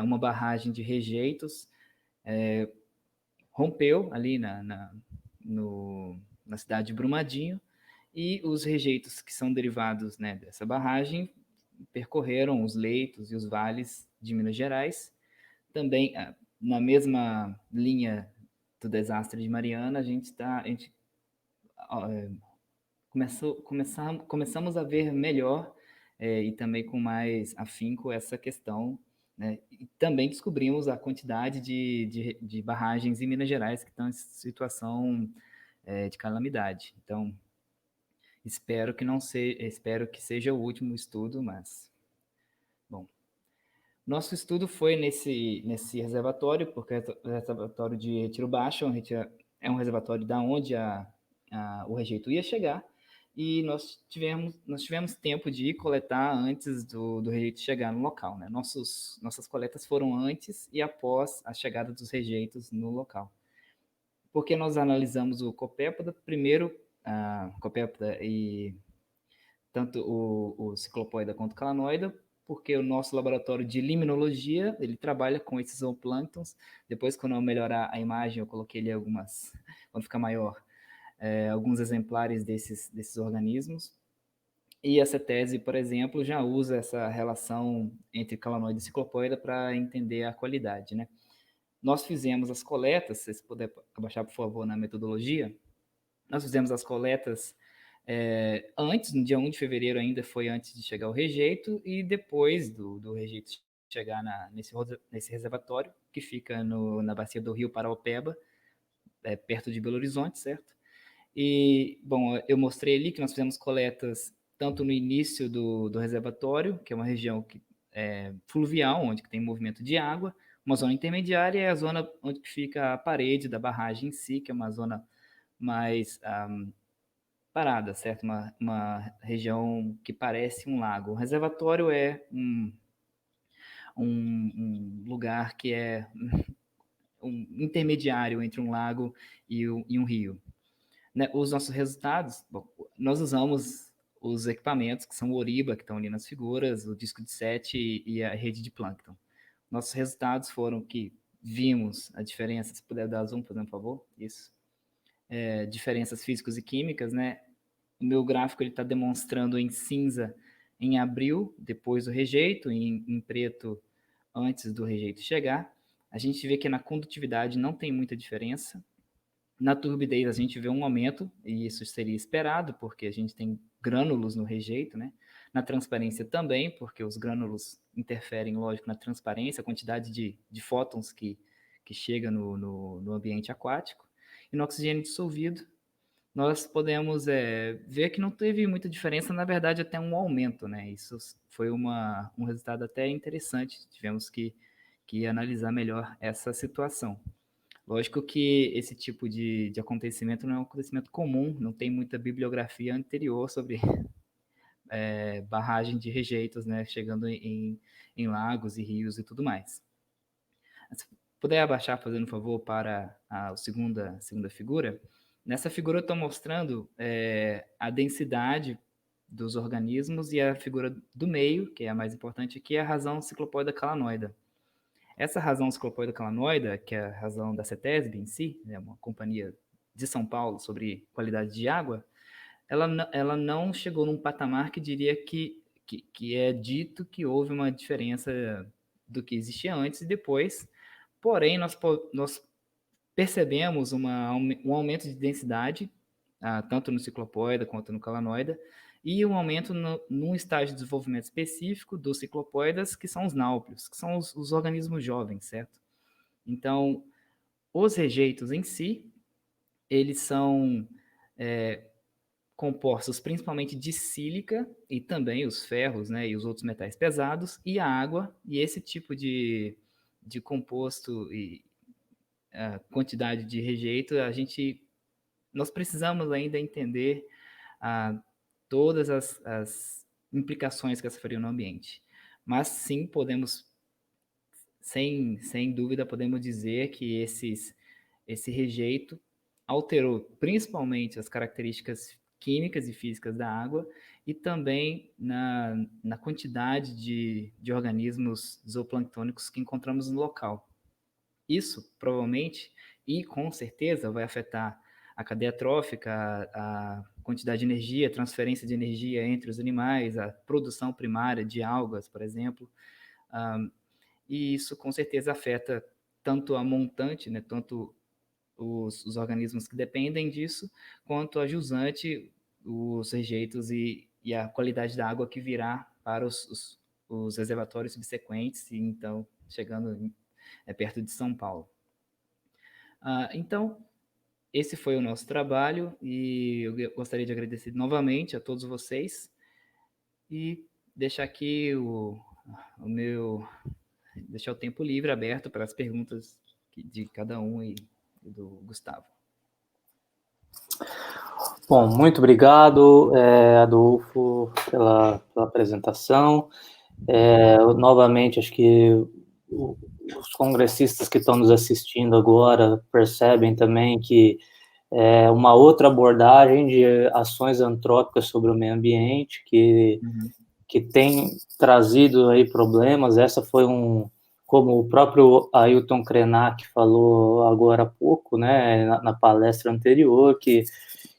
uma barragem de rejeitos rompeu ali na cidade de Brumadinho, e os rejeitos que são derivados, né, dessa barragem percorreram os leitos e os vales de Minas Gerais. Também, na mesma linha do desastre de Mariana, começamos a ver melhor e também com mais afinco essa questão, né? E também descobrimos a quantidade de barragens em Minas Gerais que estão em situação de calamidade. Então, espero que seja o último estudo, mas bom. Nosso estudo foi nesse reservatório, porque o reservatório de Retiro Baixo é um reservatório da onde o rejeito ia chegar, e nós tivemos tempo de ir coletar antes do rejeito chegar no local, né? Nossas coletas foram antes e após a chegada dos rejeitos no local. Porque nós analisamos o copépoda, primeiro, copépoda e tanto o ciclopoida quanto o calanoida, porque o nosso laboratório de limnologia, ele trabalha com esses zooplânctons. Depois, quando eu melhorar a imagem, eu coloquei ali algumas, quando ficar maior, alguns exemplares desses organismos. E a CETESB, por exemplo, já usa essa relação entre calanoide e ciclopoida para entender a qualidade, né? Nós fizemos as coletas, se você puder abaixar, por favor, na metodologia, nós fizemos as coletas antes, no dia 1 de fevereiro ainda foi antes de chegar o rejeito, e depois do rejeito chegar nesse reservatório, que fica na bacia do Rio Paraopeba, perto de Belo Horizonte, certo? E, bom, eu mostrei ali que nós fizemos coletas tanto no início do reservatório, que é uma região fluvial, onde tem movimento de água, uma zona intermediária é a zona onde fica a parede da barragem em si, que é uma zona mais parada, certo? Uma região que parece um lago. O reservatório é um lugar que é um intermediário entre um lago e um rio. Né? Os nossos resultados, bom, nós usamos os equipamentos que são o Oriba, que estão ali nas figuras, o disco de sete e a rede de plâncton. Nossos resultados foram que vimos a diferença, se puder dar zoom, por favor, isso. Diferenças físicas e químicas, né? O meu gráfico está demonstrando em cinza em abril, depois do rejeito, em preto antes do rejeito chegar. A gente vê que na condutividade não tem muita diferença. Na turbidez a gente vê um aumento, e isso seria esperado, porque a gente tem grânulos no rejeito, né? Na transparência também, porque os grânulos interferem, lógico, na transparência, a quantidade de fótons que chega no ambiente aquático. E no oxigênio dissolvido, nós podemos ver que não teve muita diferença, na verdade até um aumento, né? Isso foi um resultado até interessante, tivemos que analisar melhor essa situação. Lógico que esse tipo de acontecimento não é um acontecimento comum, não tem muita bibliografia anterior sobre barragem de rejeitos, né, chegando em lagos e rios e tudo mais. Se puder abaixar, fazendo um favor, para a segunda figura. Nessa figura eu estou mostrando a densidade dos organismos, e a figura do meio, que é a mais importante aqui, é a razão ciclopoida calanoida. Essa razão ciclopoida calanoida, que é a razão da CETESB em si, né, uma companhia de São Paulo sobre qualidade de água, ela não chegou num patamar que diria que é dito que houve uma diferença do que existia antes e depois. Porém, nós percebemos um aumento de densidade, tanto no ciclopoida quanto no calanoida, e um aumento num estágio de desenvolvimento específico dos ciclopoidas, que são os náuplios, que são os organismos jovens, certo? Então, os rejeitos em si, eles são compostos principalmente de sílica, e também os ferros, né, e os outros metais pesados, e a água, e esse tipo de composto e a quantidade de rejeito, nós precisamos ainda entender todas as implicações que essa faria no ambiente. Mas sim, podemos, sem dúvida, podemos dizer que esse rejeito alterou principalmente as características químicas e físicas da água, e também na quantidade de organismos zooplânctônicos que encontramos no local. Isso, provavelmente, e com certeza, vai afetar a cadeia trófica, a quantidade de energia, a transferência de energia entre os animais, a produção primária de algas, por exemplo. E isso, com certeza, afeta tanto a montante, né, tanto os organismos que dependem disso, quanto a jusante, os rejeitos e a qualidade da água que virá para os reservatórios subsequentes, e então chegando perto de São Paulo. Então, esse foi o nosso trabalho, e eu gostaria de agradecer novamente a todos vocês, e deixar aqui deixar o tempo livre, aberto para as perguntas de cada um e do Gustavo. Bom, muito obrigado, Adolfo, pela apresentação. Novamente, acho que os congressistas que estão nos assistindo agora percebem também que uma outra abordagem de ações antrópicas sobre o meio ambiente, que que tem trazido aí problemas. Essa foi como o próprio Ailton Krenak falou agora há pouco, né, na palestra anterior, que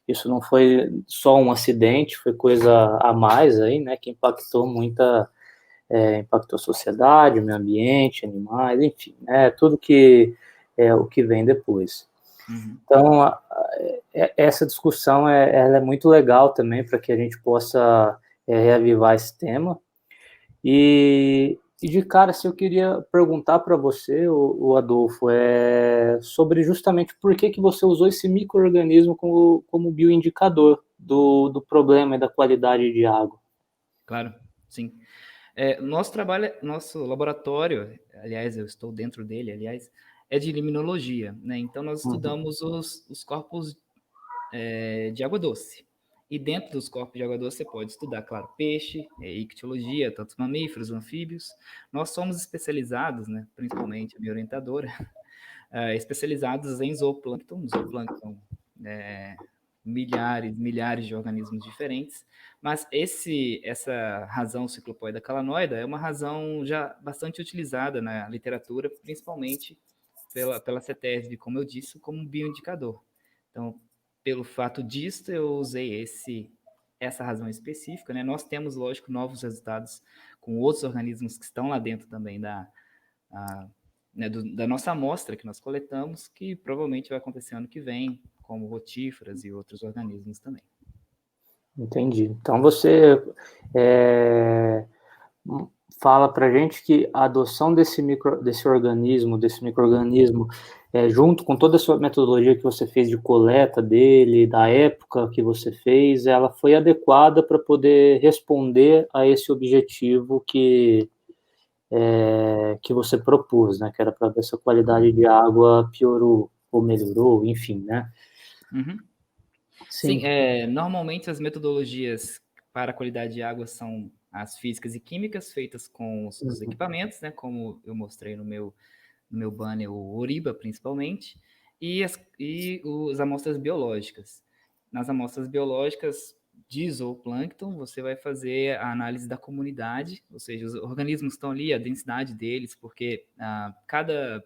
isso não foi só um acidente, foi coisa a mais aí, né, que impactou impactou a sociedade, o meio ambiente, animais, enfim, né, tudo que é o que vem depois. Então, essa discussão ela é muito legal também para que a gente possa reavivar esse tema. E de cara, se eu queria perguntar para você, o Adolfo, sobre justamente por que você usou esse micro-organismo como bioindicador do problema e da qualidade de água. Claro, sim. Nosso laboratório, aliás, eu estou dentro dele, aliás, é de limnologia, né? Então, nós estudamos os corpos de água doce. E dentro dos corpos de água doce, você pode estudar, claro, peixe, ictiologia, tanto mamíferos, anfíbios. Nós somos especializados, né, principalmente a minha orientadora, especializados em zooplâncton. Zooplâncton, milhares de organismos diferentes, mas essa razão ciclopoida calanoida é uma razão já bastante utilizada na literatura, principalmente pela CETESB, como eu disse, como bioindicador. Então, pelo fato disso, eu usei essa razão específica, né? Nós temos, lógico, novos resultados com outros organismos que estão lá dentro também da nossa amostra que nós coletamos, que provavelmente vai acontecer ano que vem, como rotíferas e outros organismos também. Entendi. Então, você fala para a gente que a adoção desse micro-organismo, junto com toda a sua metodologia que você fez de coleta dele, da época que você fez, ela foi adequada para poder responder a esse objetivo que você propôs, né? Que era para ver se a qualidade de água piorou ou melhorou, enfim, né? Sim, normalmente as metodologias para a qualidade de água são as físicas e químicas feitas com os equipamentos, né? Como eu mostrei no meu banner, o Oriba, principalmente, e as amostras biológicas. Nas amostras biológicas de zooplâncton, você vai fazer a análise da comunidade, ou seja, os organismos estão ali, a densidade deles, porque cada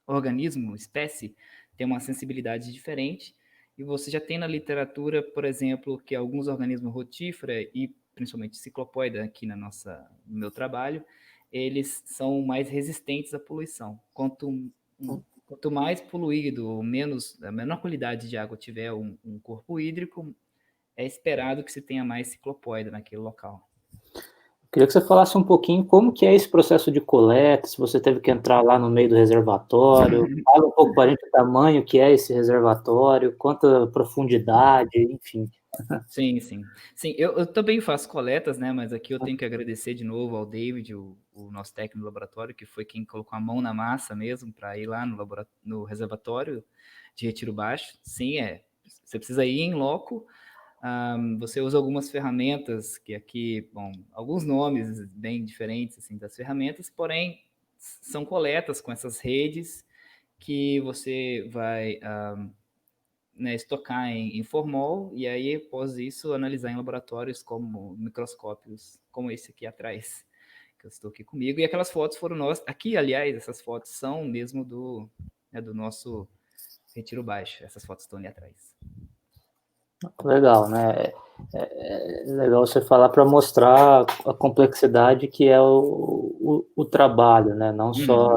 organismo, espécie, tem uma sensibilidade diferente, e você já tem na literatura, por exemplo, que alguns organismos rotífera e principalmente ciclopóida aqui no meu trabalho, eles são mais resistentes à poluição. Quanto mais poluído, a menor qualidade de água tiver um corpo hídrico, é esperado que se tenha mais ciclopóida naquele local. Queria que você falasse um pouquinho como que é esse processo de coleta, se você teve que entrar lá no meio do reservatório, fala um pouco para a gente o tamanho que é esse reservatório, quanta profundidade, enfim. Sim. Eu também faço coletas, né? Mas aqui eu tenho que agradecer de novo ao David, o nosso técnico do laboratório, que foi quem colocou a mão na massa mesmo para ir lá no reservatório de Retiro Baixo. Sim, você precisa ir em loco. Você usa algumas ferramentas que aqui, bom, alguns nomes bem diferentes assim das ferramentas, porém são coletas com essas redes que você vai estocar em formol e aí, após isso, analisar em laboratórios como microscópios, como esse aqui atrás, que eu estou aqui comigo. E aquelas fotos foram nossas. Aqui, aliás, essas fotos são mesmo do nosso Retiro Baixo. Essas fotos estão ali atrás. Legal, né? É legal você falar para mostrar a complexidade que é o trabalho, né? Não só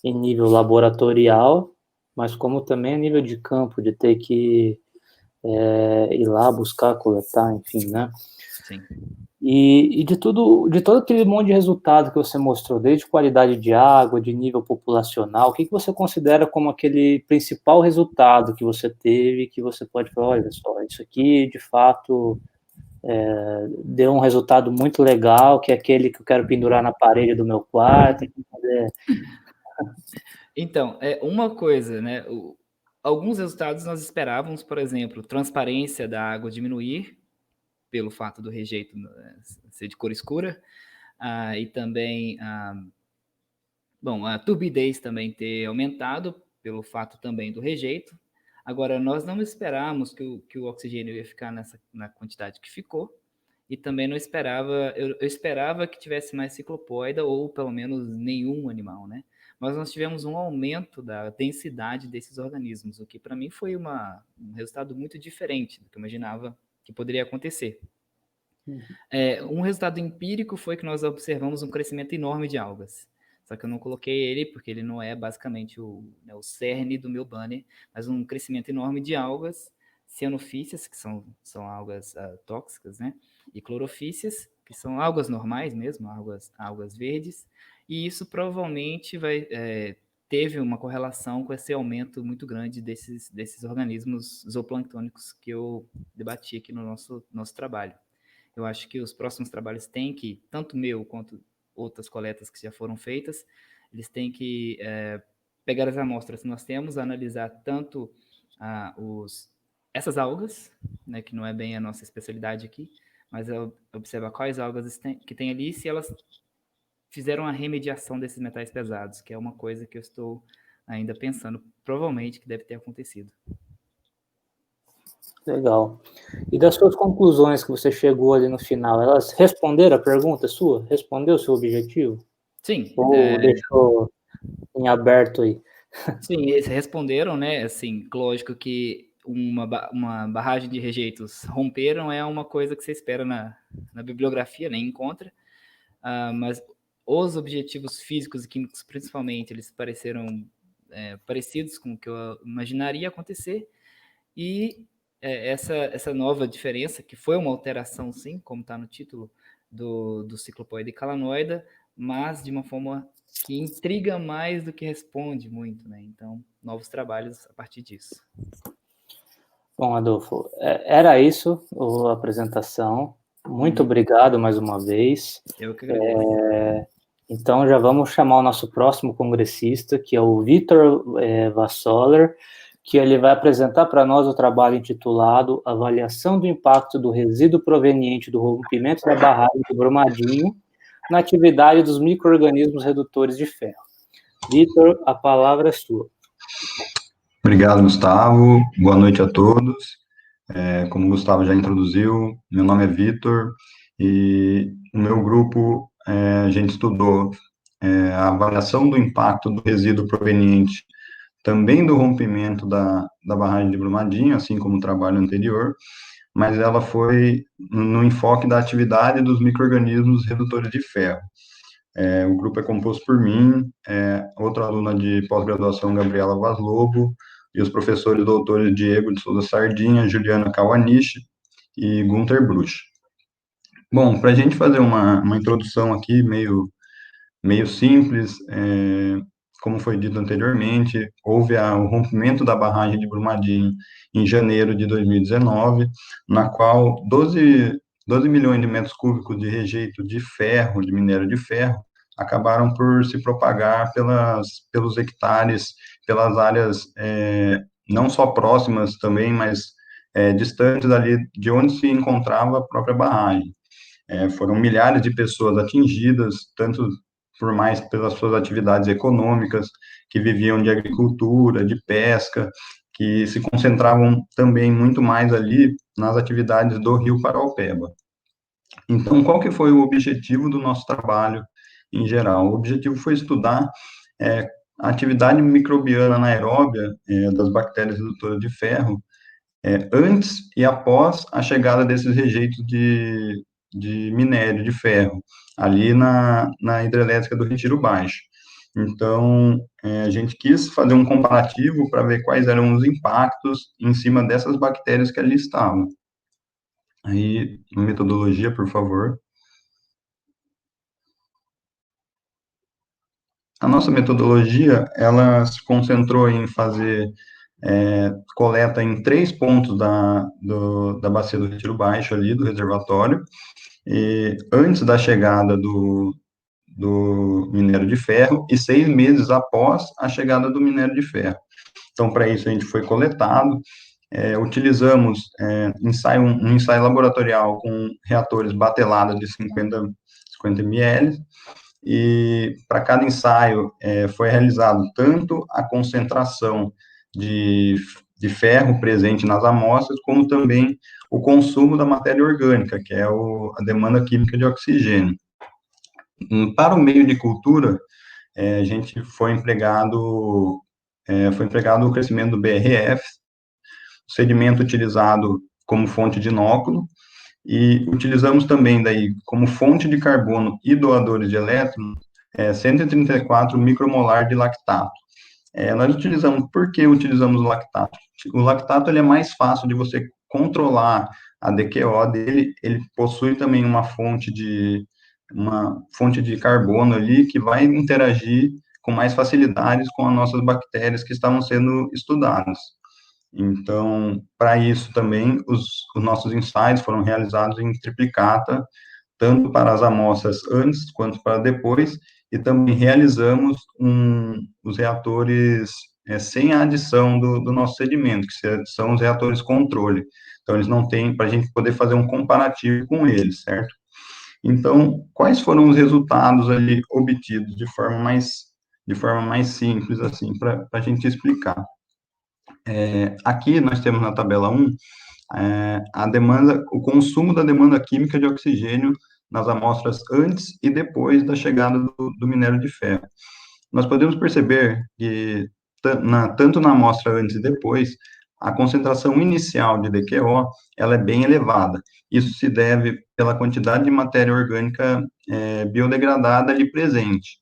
em nível laboratorial, mas como também a nível de campo, de ter que ir lá buscar, coletar, enfim, né? Sim. E de todo aquele monte de resultado que você mostrou, desde qualidade de água, de nível populacional, o que você considera como aquele principal resultado que você teve, que você pode falar, olha só, isso aqui, de fato, deu um resultado muito legal, que é aquele que eu quero pendurar na parede do meu quarto. Então, uma coisa, né? Alguns resultados nós esperávamos, por exemplo, transparência da água diminuir, pelo fato do rejeito ser de cor escura, e também, a turbidez também ter aumentado, pelo fato também do rejeito. Agora, nós não esperávamos que o oxigênio ia ficar na quantidade que ficou, e também não esperava, eu esperava que tivesse mais ciclopoida ou pelo menos nenhum animal, né? Mas nós tivemos um aumento da densidade desses organismos, o que para mim foi um resultado muito diferente do que eu imaginava que poderia acontecer. Um resultado empírico foi que nós observamos um crescimento enorme de algas. Só que eu não coloquei ele, porque ele não é basicamente o cerne do meu banner, mas um crescimento enorme de algas cianofícias, que são algas tóxicas, né? E clorofícias, que são algas normais mesmo, algas verdes. E isso provavelmente teve uma correlação com esse aumento muito grande desses organismos zooplânctônicos que eu debati aqui no nosso trabalho. Eu acho que os próximos trabalhos têm que, tanto meu quanto outras coletas que já foram feitas, eles têm que pegar as amostras que nós temos, analisar tanto essas algas, né, que não é bem a nossa especialidade aqui, mas observar quais algas que tem ali, se elas fizeram a remediação desses metais pesados, que é uma coisa que eu estou ainda pensando, provavelmente, que deve ter acontecido. Legal. E das suas conclusões que você chegou ali no final, elas responderam a pergunta sua? Respondeu o seu objetivo? Sim. Ou deixou em aberto aí? Sim, eles responderam, né? Assim, lógico que uma barragem de rejeitos romperam é uma coisa que você espera na bibliografia, nem encontra, mas os objetivos físicos e químicos, principalmente, eles pareceram parecidos com o que eu imaginaria acontecer, e essa nova diferença, que foi uma alteração, sim, como está no título, do ciclopoide e calanoida, mas de uma forma que intriga mais do que responde muito, né? Então, novos trabalhos a partir disso. Bom, Adolfo, era isso a apresentação. Muito obrigado mais uma vez. Eu que agradeço. Então, já vamos chamar o nosso próximo congressista, que é o Vitor Vassoler, que ele vai apresentar para nós o trabalho intitulado Avaliação do Impacto do Resíduo Proveniente do Rompimento da Barragem de Brumadinho na atividade dos micro-organismos redutores de ferro. Vitor, a palavra é sua. Obrigado, Gustavo. Boa noite a todos. Como o Gustavo já introduziu, meu nome é Vitor e no meu grupo a gente estudou a avaliação do impacto do resíduo proveniente também do rompimento da barragem de Brumadinho, assim como o trabalho anterior, mas ela foi no enfoque da atividade dos micro-organismos redutores de ferro. O grupo é composto por mim, outra aluna de pós-graduação, Gabriela Vaz Lobo, e os professores doutores Diego de Souza Sardinha, Juliana Kawanishi e Gunther Bruch. Bom, para a gente fazer uma introdução aqui meio simples, como foi dito anteriormente, houve o rompimento da barragem de Brumadinho em janeiro de 2019, na qual 12 milhões de metros cúbicos de rejeito de ferro, de minério de ferro, acabaram por se propagar pelos hectares, pelas áreas não só próximas também, mas distantes ali de onde se encontrava a própria barragem. Foram milhares de pessoas atingidas, tanto pelas suas atividades econômicas, que viviam de agricultura, de pesca, que se concentravam também muito mais ali nas atividades do Rio Paraopeba. Então, qual que foi o objetivo do nosso trabalho em geral? O objetivo foi estudar a atividade microbiana anaeróbia das bactérias redutoras de ferro antes e após a chegada desses rejeitos de minério de ferro, ali na hidrelétrica do Retiro Baixo. Então, a gente quis fazer um comparativo para ver quais eram os impactos em cima dessas bactérias que ali estavam. Aí, metodologia, por favor. A nossa metodologia, ela se concentrou em fazer coleta em 3 pontos da bacia do Retiro Baixo ali, do reservatório, e antes da chegada do minério de ferro e 6 meses após a chegada do minério de ferro. Então, para isso, a gente foi coletado, utilizamos um ensaio laboratorial com reatores batelada de 50 ml, e para cada ensaio foi realizado tanto a concentração de de ferro presente nas amostras, como também o consumo da matéria orgânica, que é a demanda química de oxigênio. Para o meio de cultura, a gente foi empregado o crescimento do BRF, o sedimento utilizado como fonte de inóculo, e utilizamos também daí como fonte de carbono e doadores de elétrons 134 micromolar de lactato. Nós utilizamos, por que utilizamos o lactato? O lactato ele é mais fácil de você controlar a DQO dele, ele possui também uma fonte de carbono ali que vai interagir com mais facilidades com as nossas bactérias que estavam sendo estudadas. Então, para isso também, os nossos ensaios foram realizados em triplicata, tanto para as amostras antes quanto para depois, e também realizamos os reatores sem a adição do nosso sedimento, que são os reatores controle. Então, eles não têm, para a gente poder fazer um comparativo com eles, certo? Então, quais foram os resultados ali obtidos de forma mais simples, assim, para a gente explicar? Aqui nós temos na tabela 1 o consumo da demanda química de oxigênio nas amostras antes e depois da chegada do minério de ferro. Nós podemos perceber que, tanto na amostra antes e depois, a concentração inicial de DQO, ela é bem elevada. Isso se deve pela quantidade de matéria orgânica biodegradada ali presente.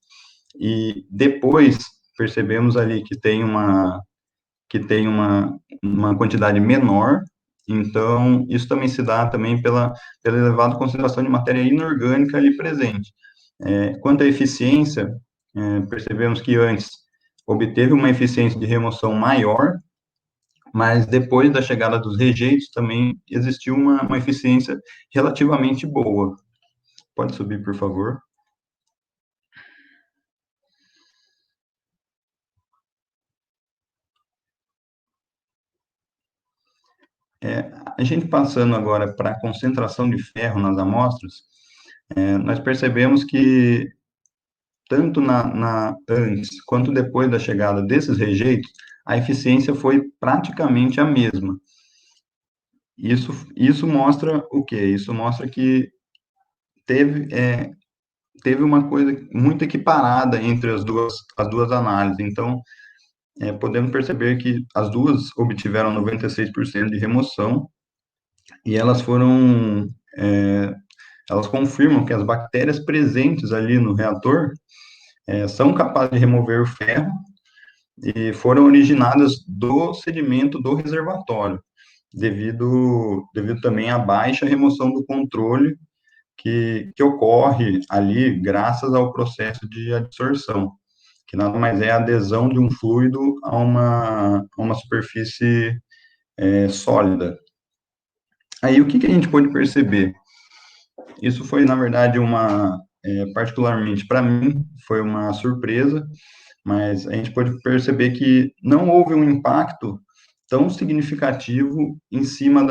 E depois, percebemos ali que tem uma quantidade menor. Então, isso também se dá também pela elevada concentração de matéria inorgânica ali presente. Quanto à eficiência, percebemos que antes obteve uma eficiência de remoção maior, mas depois da chegada dos rejeitos também existiu uma eficiência relativamente boa. Pode subir, por favor. A gente passando agora para a concentração de ferro nas amostras, nós percebemos que tanto antes quanto depois da chegada desses rejeitos, a eficiência foi praticamente a mesma. Isso mostra o quê? Isso mostra que teve uma coisa muito equiparada entre as duas análises. Então, podemos perceber que as duas obtiveram 96% de remoção, e elas confirmam que as bactérias presentes ali no reator são capazes de remover o ferro e foram originadas do sedimento do reservatório, devido também à baixa remoção do controle que ocorre ali graças ao processo de adsorção, que nada mais é a adesão de um fluido a uma superfície sólida. Aí, o que a gente pode perceber? Isso foi, na verdade, particularmente para mim, foi uma surpresa, mas a gente pode perceber que não houve um impacto tão significativo em cima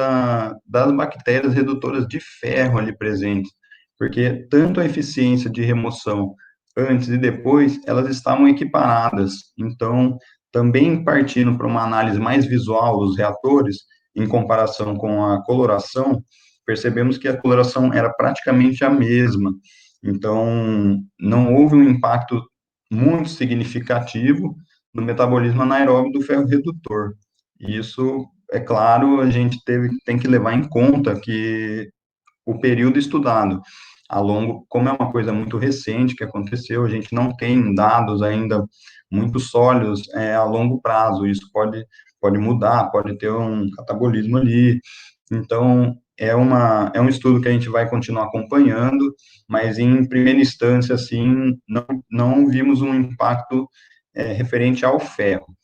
das bactérias redutoras de ferro ali presentes, porque tanto a eficiência de remoção antes e depois, elas estavam equiparadas. Então, também partindo para uma análise mais visual dos reatores, em comparação com a coloração, percebemos que a coloração era praticamente a mesma. Então, não houve um impacto muito significativo no metabolismo anaeróbio do ferro redutor. E isso, é claro, a gente tem que levar em conta que o período estudado como é uma coisa muito recente que aconteceu, a gente não tem dados ainda muito sólidos a longo prazo. Isso pode mudar, pode ter um catabolismo ali. Então, é um estudo que a gente vai continuar acompanhando, mas em primeira instância, assim, não vimos um impacto referente ao ferro.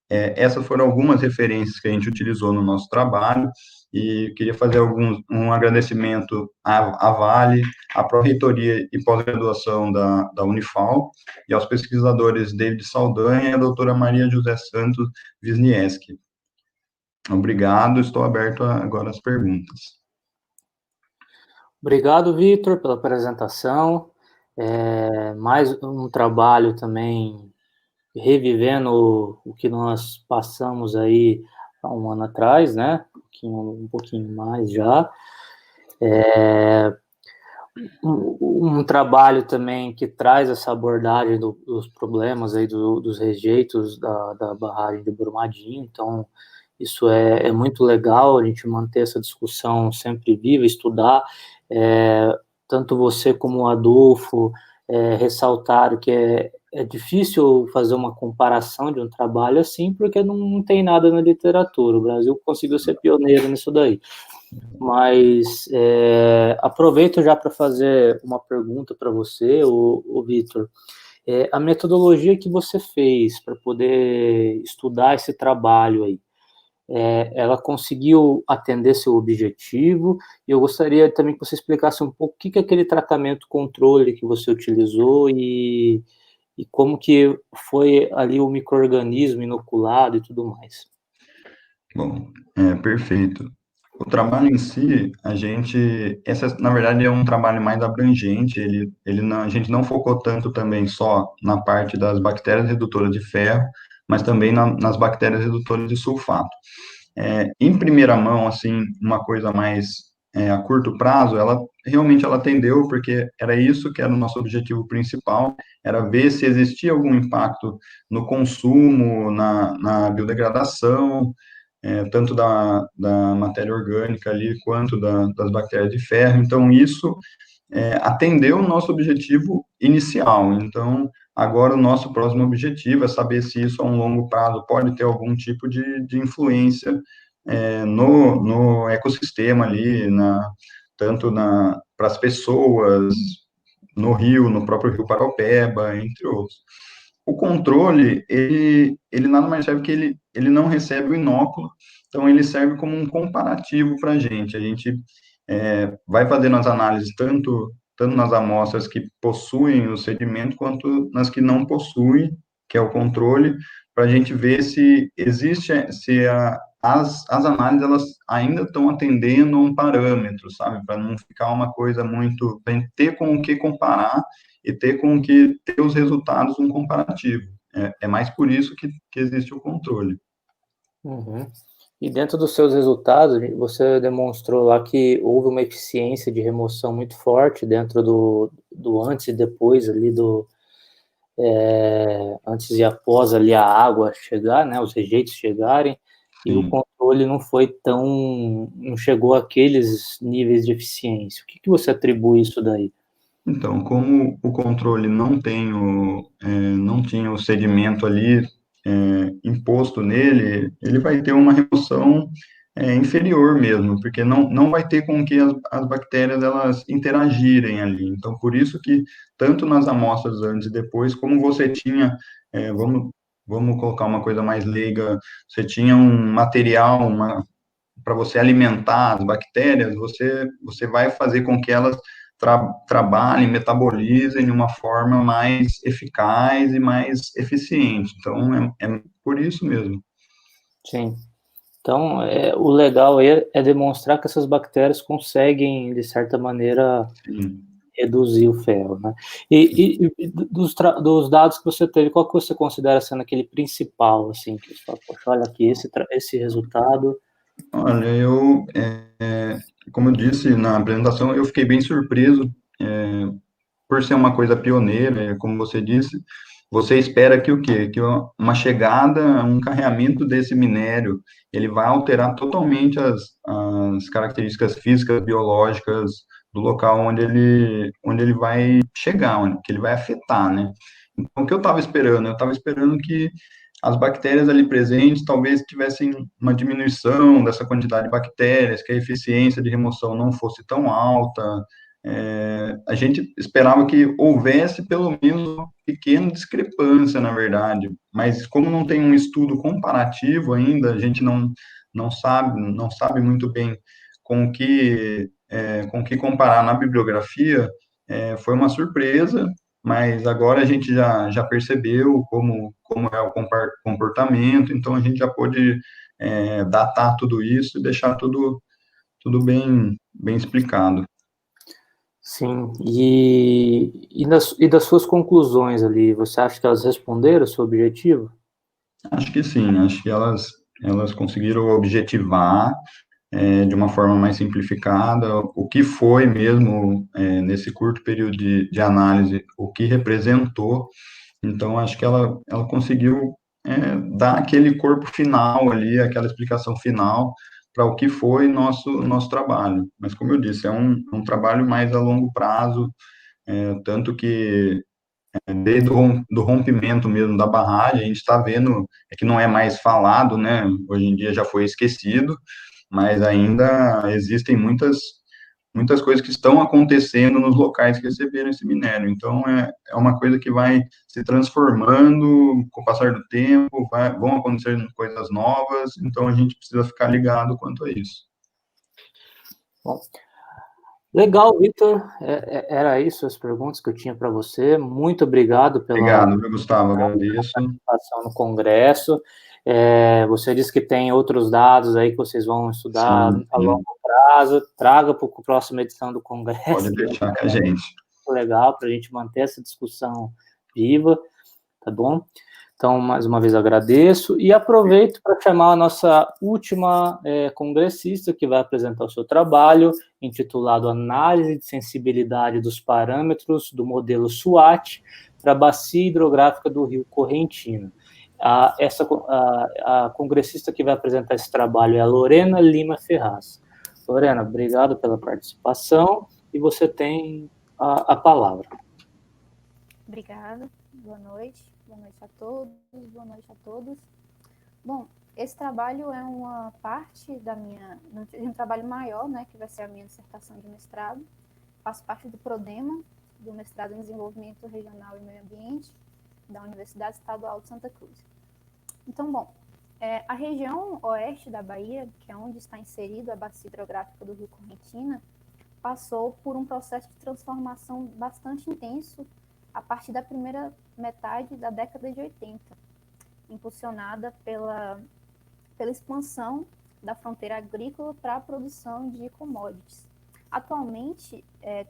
Essas foram algumas referências que a gente utilizou no nosso trabalho, e queria fazer um agradecimento à Vale, à Pró-Reitoria e Pós-Graduação da Unifal, e aos pesquisadores David Saldanha e a doutora Maria José Santos Wisniewski. Obrigado, estou aberto agora às perguntas. Obrigado, Vitor, pela apresentação. Mais um trabalho também revivendo o que nós passamos aí há um ano atrás, né? Um pouquinho mais já. Um trabalho também que traz essa abordagem dos problemas aí dos rejeitos da barragem de Brumadinho. Então, isso é muito legal, a gente manter essa discussão sempre viva, estudar. Tanto você como o Adolfo ressaltaram que é difícil fazer uma comparação de um trabalho assim, porque não tem nada na literatura. O Brasil conseguiu ser pioneiro nisso daí. Mas aproveito já para fazer uma pergunta para você, o Vitor. A metodologia que você fez para poder estudar esse trabalho aí, ela conseguiu atender seu objetivo? E eu gostaria também que você explicasse um pouco o que é aquele tratamento controle que você utilizou e como que foi ali o micro-organismo inoculado e tudo mais. Bom, perfeito. O trabalho em si, na verdade, é um trabalho mais abrangente, a gente não focou tanto também só na parte das bactérias redutoras de ferro, mas também nas bactérias redutoras de sulfato. Em primeira mão, assim, uma coisa mais a curto prazo, realmente ela atendeu, porque era isso que era o nosso objetivo principal, era ver se existia algum impacto no consumo, na biodegradação, tanto da matéria orgânica ali, quanto das bactérias de ferro. Então, isso atendeu o nosso objetivo inicial. Então, agora o nosso próximo objetivo é saber se isso a um longo prazo pode ter algum tipo de influência no ecossistema ali, tanto para as pessoas, no rio, no próprio rio Paraopeba, entre outros. O controle, ele nada mais serve que ele não recebe o inóculo, então ele serve como um comparativo para a gente. A gente vai fazendo as análises tanto nas amostras que possuem o sedimento, quanto nas que não possuem, que é o controle, para a gente ver se existe, as análises elas ainda estão atendendo a um parâmetro, sabe? Para não ficar uma coisa muito, para ter com o que comparar e ter com o que ter os resultados um comparativo. É mais por isso que existe o controle. Uhum. E dentro dos seus resultados, você demonstrou lá que houve uma eficiência de remoção muito forte dentro do antes e depois ali antes e após ali a água chegar, né, os rejeitos chegarem, e o controle não chegou àqueles níveis de eficiência. O que você atribui isso daí? Então, como o controle não tinha o sedimento ali imposto nele, ele vai ter uma remoção inferior mesmo, porque não vai ter com que as bactérias elas interagirem ali. Então, por isso que tanto nas amostras antes e depois, como você tinha, vamos colocar uma coisa mais leiga, você tinha um material, para você alimentar as bactérias, você vai fazer com que elas trabalhem, metabolizem de uma forma mais eficaz e mais eficiente. Então, é por isso mesmo. Sim. Então, o legal é demonstrar que essas bactérias conseguem, de certa maneira, reduzir o ferro, né? E dos dados que você teve, qual que você considera sendo aquele principal, assim, que você fala, poxa, olha aqui, esse resultado... Olha, como eu disse na apresentação, eu fiquei bem surpreso, por ser uma coisa pioneira, como você disse, você espera que o quê? Que uma chegada, um carreamento desse minério, ele vai alterar totalmente as características físicas, biológicas do local onde ele vai chegar, que ele vai afetar, né? Então, o que eu estava esperando? Eu estava esperando que as bactérias ali presentes talvez tivessem uma diminuição dessa quantidade de bactérias, que a eficiência de remoção não fosse tão alta. A gente esperava que houvesse pelo menos uma pequena discrepância, na verdade, mas como não tem um estudo comparativo ainda, a gente não sabe muito bem com o que comparar na bibliografia, foi uma surpresa, mas agora a gente já percebeu como é o comportamento, então a gente já pôde datar tudo isso e deixar tudo bem explicado. Sim, e das suas conclusões ali, você acha que elas responderam o seu objetivo? Acho que sim, acho que elas conseguiram objetivar de uma forma mais simplificada o que foi mesmo, nesse curto período de análise, o que representou. Então, acho que ela conseguiu dar aquele corpo final ali, aquela explicação final para o que foi nosso trabalho. Mas, como eu disse, é um trabalho mais a longo prazo, tanto que desde do rompimento mesmo da barragem, a gente está vendo, que não é mais falado, né? Hoje em dia já foi esquecido, mas ainda existem muitas coisas que estão acontecendo nos locais que receberam esse minério. Então, é uma coisa que vai se transformando com o passar do tempo, vão acontecendo coisas novas, então a gente precisa ficar ligado quanto a isso. Bom, legal, Vitor. Era isso as perguntas que eu tinha para você. Muito obrigado pela Obrigado, Gustavo, agradeço. participação no Congresso. Você disse que tem outros dados aí que vocês vão estudar Sim, a longo prazo. Traga para a próxima edição do Congresso. pode deixar com a gente. Legal, para a gente manter essa discussão viva, tá bom? Então, mais uma vez agradeço e aproveito para chamar a nossa última congressista que vai apresentar o seu trabalho, intitulado Análise de Sensibilidade dos Parâmetros do Modelo SWOT para a Bacia Hidrográfica do Rio Correntina. A congressista que vai apresentar esse trabalho é a Lorena Lima Ferraz. Lorena, obrigado pela participação e você tem a palavra. Obrigada, boa noite a todos, boa noite a todos. Bom, esse trabalho é uma parte de um trabalho maior, né, que vai ser a minha dissertação de mestrado. Faço parte do PRODEMA, do mestrado em Desenvolvimento Regional e Meio Ambiente, da Universidade Estadual de Santa Cruz. Então, bom, a região oeste da Bahia, que é onde está inserida a bacia hidrográfica do Rio Correntina, passou por um processo de transformação bastante intenso a partir da primeira metade da década de 80, impulsionada pela expansão da fronteira agrícola para a produção de commodities. Atualmente,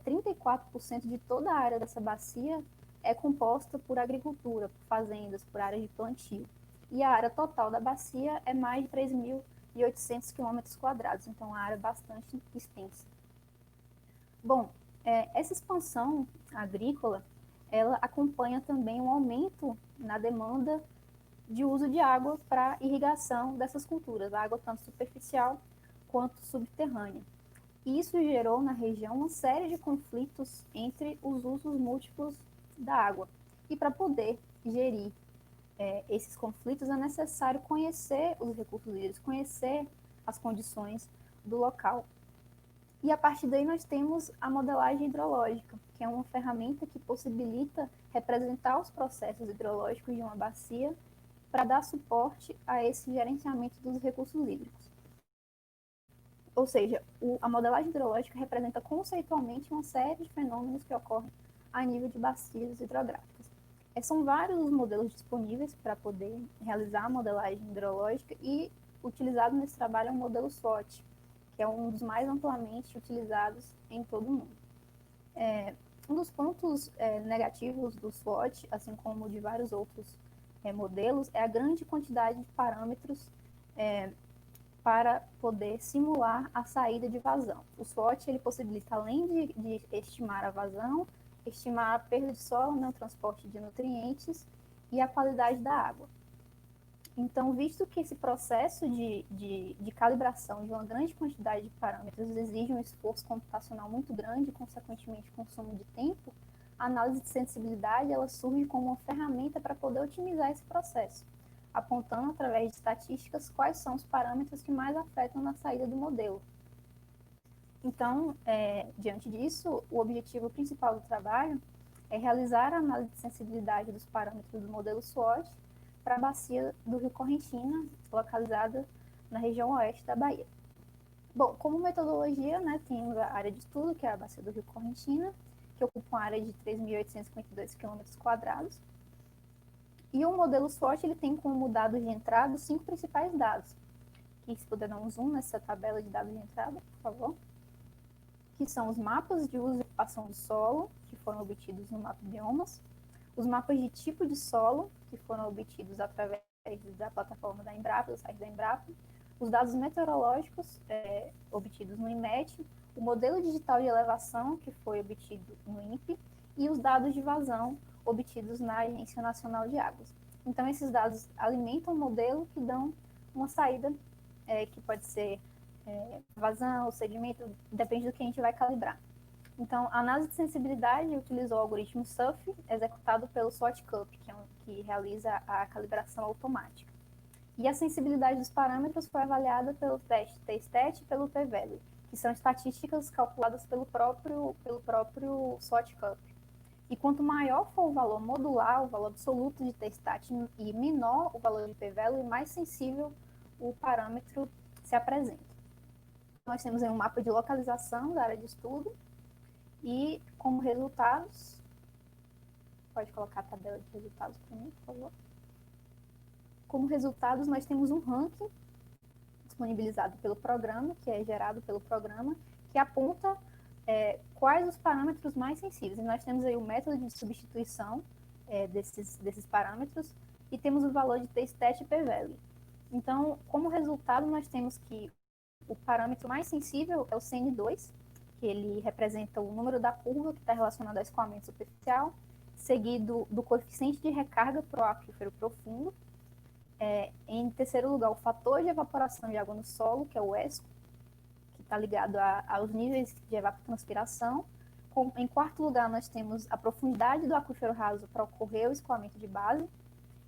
34% de toda a área dessa bacia é composta por agricultura, por fazendas, por áreas de plantio. E a área total da bacia é mais de 3.800 km², então uma área bastante extensa. Bom, essa expansão agrícola, ela acompanha também um aumento na demanda de uso de água para irrigação dessas culturas, água tanto superficial quanto subterrânea. E isso gerou na região uma série de conflitos entre os usos múltiplos da água. E para poder gerir esses conflitos é necessário conhecer os recursos hídricos, conhecer as condições do local. E a partir daí nós temos a modelagem hidrológica, que é uma ferramenta que possibilita representar os processos hidrológicos de uma bacia para dar suporte a esse gerenciamento dos recursos hídricos. Ou seja, a modelagem hidrológica representa conceitualmente uma série de fenômenos que ocorrem a nível de bacias hidrográficas. São vários os modelos disponíveis para poder realizar a modelagem hidrológica e utilizado nesse trabalho é o modelo SWOT, que é um dos mais amplamente utilizados em todo o mundo. Um dos pontos negativos do SWOT, assim como de vários outros modelos, é a grande quantidade de parâmetros para poder simular a saída de vazão. O SWOT ele possibilita, além de estimar a vazão, estimar a perda de solo, o transporte de nutrientes e a qualidade da água. Então, visto que esse processo de calibração de uma grande quantidade de parâmetros exige um esforço computacional muito grande e, consequentemente, consumo de tempo, a análise de sensibilidade ela surge como uma ferramenta para poder otimizar esse processo, apontando através de estatísticas quais são os parâmetros que mais afetam na saída do modelo. Então, diante disso, o objetivo principal do trabalho é realizar a análise de sensibilidade dos parâmetros do modelo SWOT para a bacia do Rio Correntina, localizada na região oeste da Bahia. Bom, como metodologia, temos a área de estudo, que é a bacia do Rio Correntina, que ocupa uma área de 3.852 km². E o modelo SWOT ele tem como dados de entrada 5 principais dados, que se puder dar um zoom nessa tabela de dados de entrada, por favor, que são os mapas de uso e ocupação do solo, que foram obtidos no mapa Biomas, os mapas de tipo de solo, que foram obtidos através da plataforma da Embrapa, do site da Embrapa, os dados meteorológicos obtidos no INMET, o modelo digital de elevação, que foi obtido no INPE, e os dados de vazão obtidos na Agência Nacional de Águas. Então, esses dados alimentam o modelo que dão uma saída que pode ser vazão, segmento, depende do que a gente vai calibrar. Então, a análise de sensibilidade utilizou o algoritmo SUF, executado pelo SWOT-CUP, que realiza a calibração automática. E a sensibilidade dos parâmetros foi avaliada pelo teste T-Stat e pelo P-Value, que são estatísticas calculadas pelo próprio SWOT-CUP. E quanto maior for o valor modular, o valor absoluto de T-Stat, e menor o valor de P-Value, mais sensível o parâmetro se apresenta. Nós temos aí um mapa de localização da área de estudo e, como resultados, pode colocar a tabela de resultados para mim, por favor. Como resultados, nós temos um ranking disponibilizado pelo programa, que é gerado pelo programa, que aponta quais os parâmetros mais sensíveis. E nós temos aí o método de substituição desses parâmetros e temos o valor de T-Stat e P-Value. Então, como resultado, nós temos que o parâmetro mais sensível é o CN2, que ele representa o número da curva que está relacionado ao escoamento superficial, seguido do coeficiente de recarga para o aquífero profundo. Em terceiro lugar, o fator de evaporação de água no solo, que é o ESCO, que está ligado aos níveis de evapotranspiração. Em quarto lugar, nós temos a profundidade do aquífero raso para ocorrer o escoamento de base.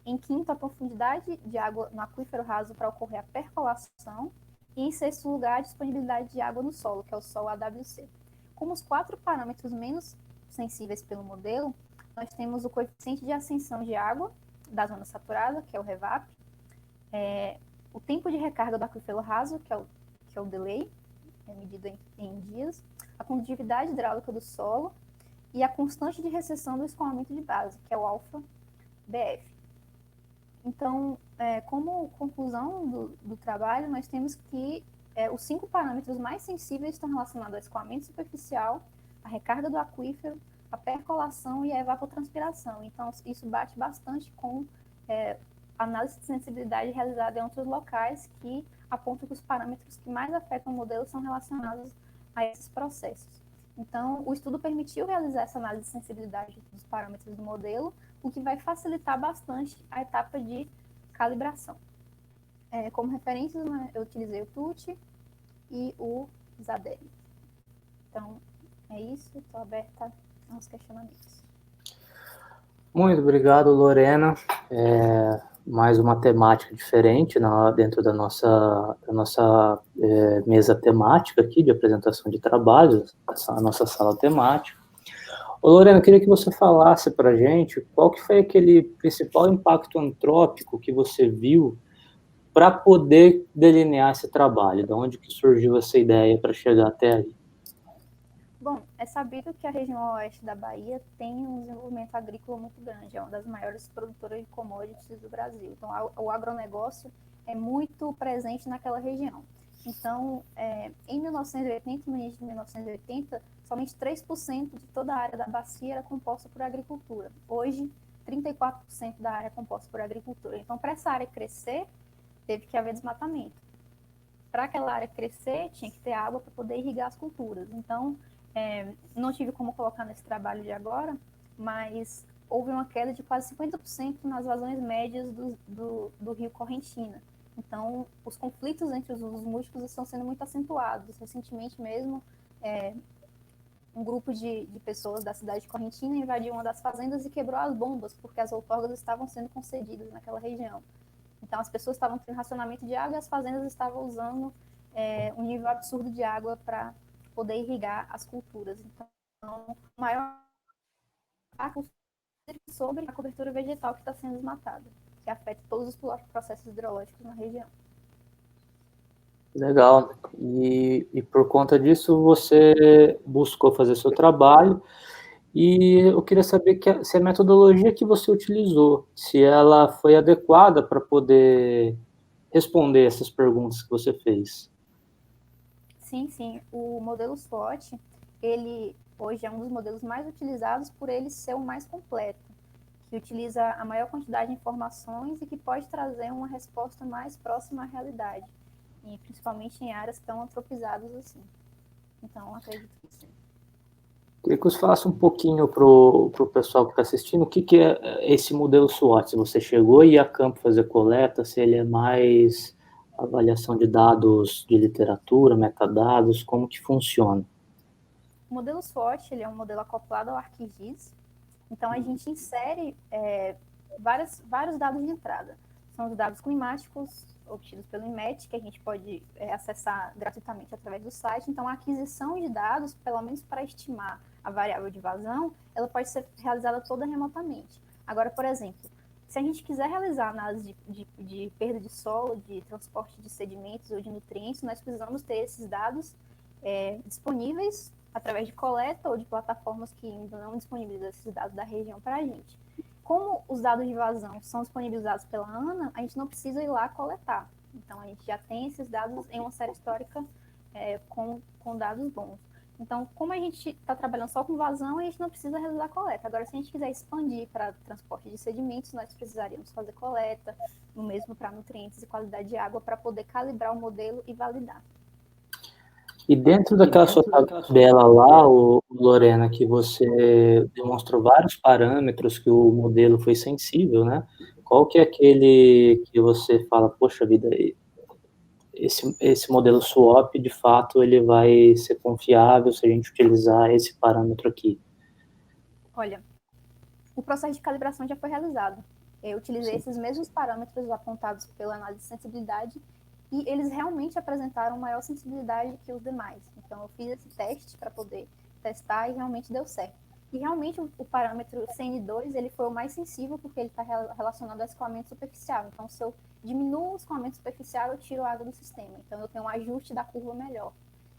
Em quinto, a profundidade de água no aquífero raso para ocorrer a percolação. E em sexto lugar, a disponibilidade de água no solo, que é o solo AWC. Como os 4 parâmetros menos sensíveis pelo modelo, nós temos o coeficiente de ascensão de água da zona saturada, que é o REVAP, o tempo de recarga do aquífero raso, que é o delay, medido em dias, a condutividade hidráulica do solo e a constante de recessão do escoamento de base, que é o alfa-BF. Então, como conclusão do trabalho, nós temos que os 5 parâmetros mais sensíveis estão relacionados ao escoamento superficial, a recarga do aquífero, a percolação e a evapotranspiração. Então, isso bate bastante com a análise de sensibilidade realizada em outros locais que apontam que os parâmetros que mais afetam o modelo são relacionados a esses processos. Então, o estudo permitiu realizar essa análise de sensibilidade dos parâmetros do modelo, o que vai facilitar bastante a etapa de calibração. Como referências, né, eu utilizei o TUT e o Zadeli. Então, é isso, estou aberta aos questionamentos. Muito obrigado, Lorena. Mais uma temática diferente dentro da nossa mesa temática aqui de apresentação de trabalhos, a nossa sala temática. Ô, Lorena, eu queria que você falasse para a gente qual que foi aquele principal impacto antrópico que você viu para poder delinear esse trabalho, de onde que surgiu essa ideia para chegar até aí? Bom, é sabido que a região oeste da Bahia tem um desenvolvimento agrícola muito grande, é uma das maiores produtoras de commodities do Brasil. Então, o agronegócio é muito presente naquela região. Então, em 1980, no início de 1980, somente 3% de toda a área da bacia era composta por agricultura. Hoje, 34% da área é composta por agricultura. Então, para essa área crescer, teve que haver desmatamento. Para aquela área crescer, tinha que ter água para poder irrigar as culturas. Então, não tive como colocar nesse trabalho de agora, mas houve uma queda de quase 50% nas vazões médias do rio Correntina. Então, os conflitos entre os usos múltiplos estão sendo muito acentuados. Recentemente mesmo, um grupo de pessoas da cidade de Correntina invadiu uma das fazendas e quebrou as bombas, porque as outorgas estavam sendo concedidas naquela região. Então, as pessoas estavam tendo racionamento de água e as fazendas estavam usando um nível absurdo de água para poder irrigar as culturas. Então, o maior impacto sobre a cobertura vegetal que está sendo desmatada, que afeta todos os processos hidrológicos na região. Legal. E por conta disso, você buscou fazer seu trabalho, e eu queria saber se a metodologia que você utilizou, se ela foi adequada para poder responder essas perguntas que você fez. Sim. O modelo SWOT, ele hoje é um dos modelos mais utilizados por ele ser o mais completo, que utiliza a maior quantidade de informações e que pode trazer uma resposta mais próxima à realidade, e principalmente em áreas tão antropizadas assim. Então, acredito que sim. Queria que você falasse um pouquinho para o pessoal que está assistindo o que é esse modelo SWOT, se você chegou a ir a campo fazer coleta, se ele é mais avaliação de dados de literatura, metadados, como que funciona? O modelo SWOT, ele é um modelo acoplado ao ArcGIS, então a gente insere vários dados de entrada. São os dados climáticos obtidos pelo INMET, que a gente pode acessar gratuitamente através do site. Então, a aquisição de dados, pelo menos para estimar a variável de vazão, ela pode ser realizada toda remotamente. Agora, por exemplo, se a gente quiser realizar análise de perda de solo, de transporte de sedimentos ou de nutrientes, nós precisamos ter esses dados disponíveis através de coleta ou de plataformas que ainda não disponibilizam esses dados da região para a gente. Como os dados de vazão são disponibilizados pela ANA, a gente não precisa ir lá coletar. Então, a gente já tem esses dados em uma série histórica com dados bons. Então, como a gente está trabalhando só com vazão, a gente não precisa realizar coleta. Agora, se a gente quiser expandir para transporte de sedimentos, nós precisaríamos fazer coleta, o mesmo para nutrientes e qualidade de água, para poder calibrar o modelo e validar. E dentro daquela sua tabela lá, Lorena, que você demonstrou vários parâmetros que o modelo foi sensível, né? Qual que é aquele que você fala, poxa vida, esse modelo SWOP, de fato, ele vai ser confiável se a gente utilizar esse parâmetro aqui? Olha, o processo de calibração já foi realizado. Eu utilizei esses mesmos parâmetros apontados pela análise de sensibilidade e eles realmente apresentaram maior sensibilidade que os demais. Então, eu fiz esse teste para poder testar e realmente deu certo. E realmente o parâmetro CN2 ele foi o mais sensível porque ele está relacionado ao escoamento superficial. Então, se eu diminuo o escoamento superficial, eu tiro a água do sistema. Então, eu tenho um ajuste da curva melhor.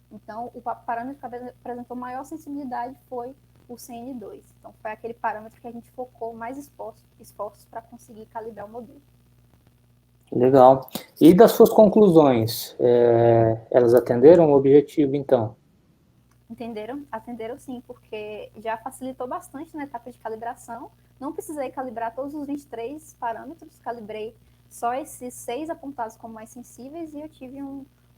Então, o parâmetro que apresentou maior sensibilidade foi o CN2. Então, foi aquele parâmetro que a gente focou mais esforços para conseguir calibrar o modelo. Legal. E das suas conclusões, elas atenderam o objetivo, então? Atenderam sim, porque já facilitou bastante na etapa de calibração. Não precisei calibrar todos os 23 parâmetros, calibrei só esses 6 apontados como mais sensíveis e eu tive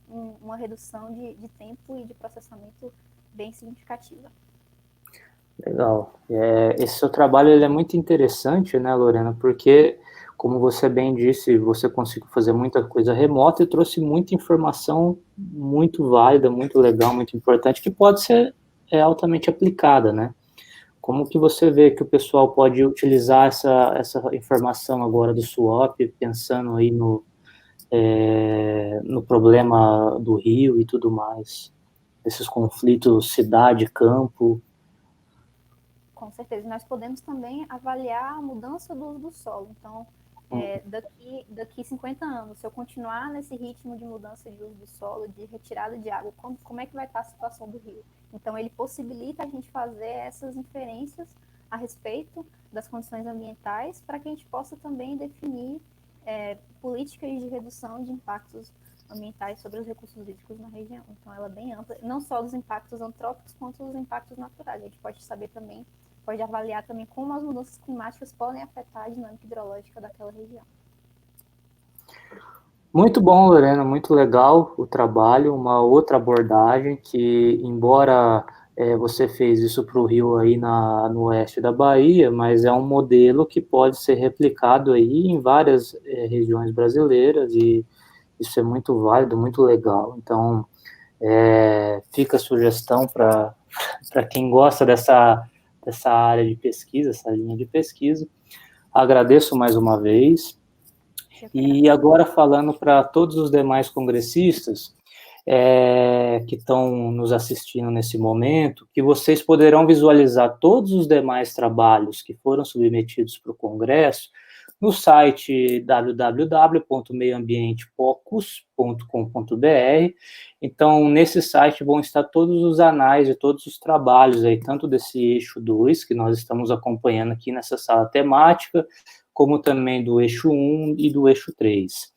uma redução de tempo e de processamento bem significativa. Legal. Esse seu trabalho ele é muito interessante, né, Lorena? Porque, como você bem disse, você conseguiu fazer muita coisa remota e trouxe muita informação muito válida, muito legal, muito importante, que pode ser altamente aplicada, né? Como que você vê que o pessoal pode utilizar essa informação agora do SWOP, pensando aí no problema do rio e tudo mais, esses conflitos cidade-campo? Com certeza. Nós podemos também avaliar a mudança do uso do solo. Então, daqui 50 anos, se eu continuar nesse ritmo de mudança de uso do solo, de retirada de água, como é que vai estar a situação do rio? Então, ele possibilita a gente fazer essas inferências a respeito das condições ambientais para que a gente possa também definir políticas de redução de impactos ambientais sobre os recursos hídricos na região. Então, ela é bem ampla, não só dos impactos antrópicos, quanto dos impactos naturais. A gente pode saber também, pode avaliar também como as mudanças climáticas podem afetar a dinâmica hidrológica daquela região. Muito bom, Lorena, muito legal o trabalho, uma outra abordagem que, embora você fez isso para o Rio aí no oeste da Bahia, mas é um modelo que pode ser replicado aí em várias regiões brasileiras e isso é muito válido, muito legal. Então, fica a sugestão para quem gosta dessa área de pesquisa, essa linha de pesquisa. Agradeço mais uma vez. E agora falando para todos os demais congressistas que estão nos assistindo nesse momento, que vocês poderão visualizar todos os demais trabalhos que foram submetidos para o Congresso no site www.meioambientepocus.com.br. Então, nesse site vão estar todos os anais de todos os trabalhos, aí, tanto desse eixo 2, que nós estamos acompanhando aqui nessa sala temática, como também do eixo 1 e do eixo 3.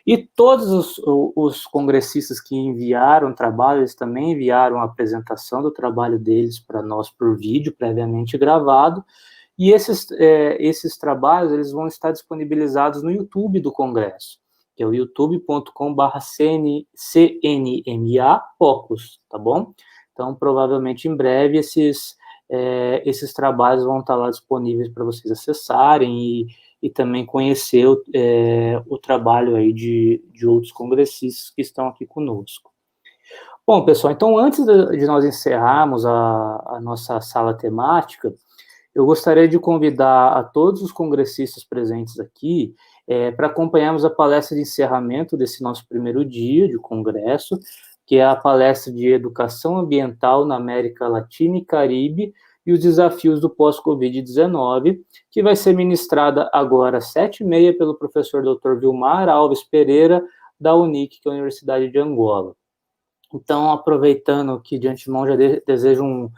E todos os congressistas que enviaram trabalho, eles também enviaram a apresentação do trabalho deles para nós por vídeo, previamente gravado, E esses trabalhos eles vão estar disponibilizados no YouTube do Congresso, que é o youtube.com/CNMA Focus, tá bom? Então, provavelmente, em breve, esses trabalhos vão estar lá disponíveis para vocês acessarem e também conhecer o trabalho aí de outros congressistas que estão aqui conosco. Bom, pessoal, então, antes de nós encerrarmos a nossa sala temática, eu gostaria de convidar a todos os congressistas presentes aqui para acompanharmos a palestra de encerramento desse nosso primeiro dia de congresso, que é a palestra de Educação Ambiental na América Latina e Caribe e os desafios do pós-Covid-19, que vai ser ministrada agora às 7h30 pelo professor Dr. Vilmar Alves Pereira, da UNIC, que é a Universidade de Angola. Então, aproveitando que de antemão já desejo um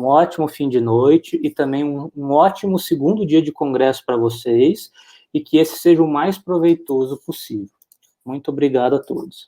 ótimo fim de noite e também um ótimo segundo dia de congresso para vocês e que esse seja o mais proveitoso possível. Muito obrigado a todos.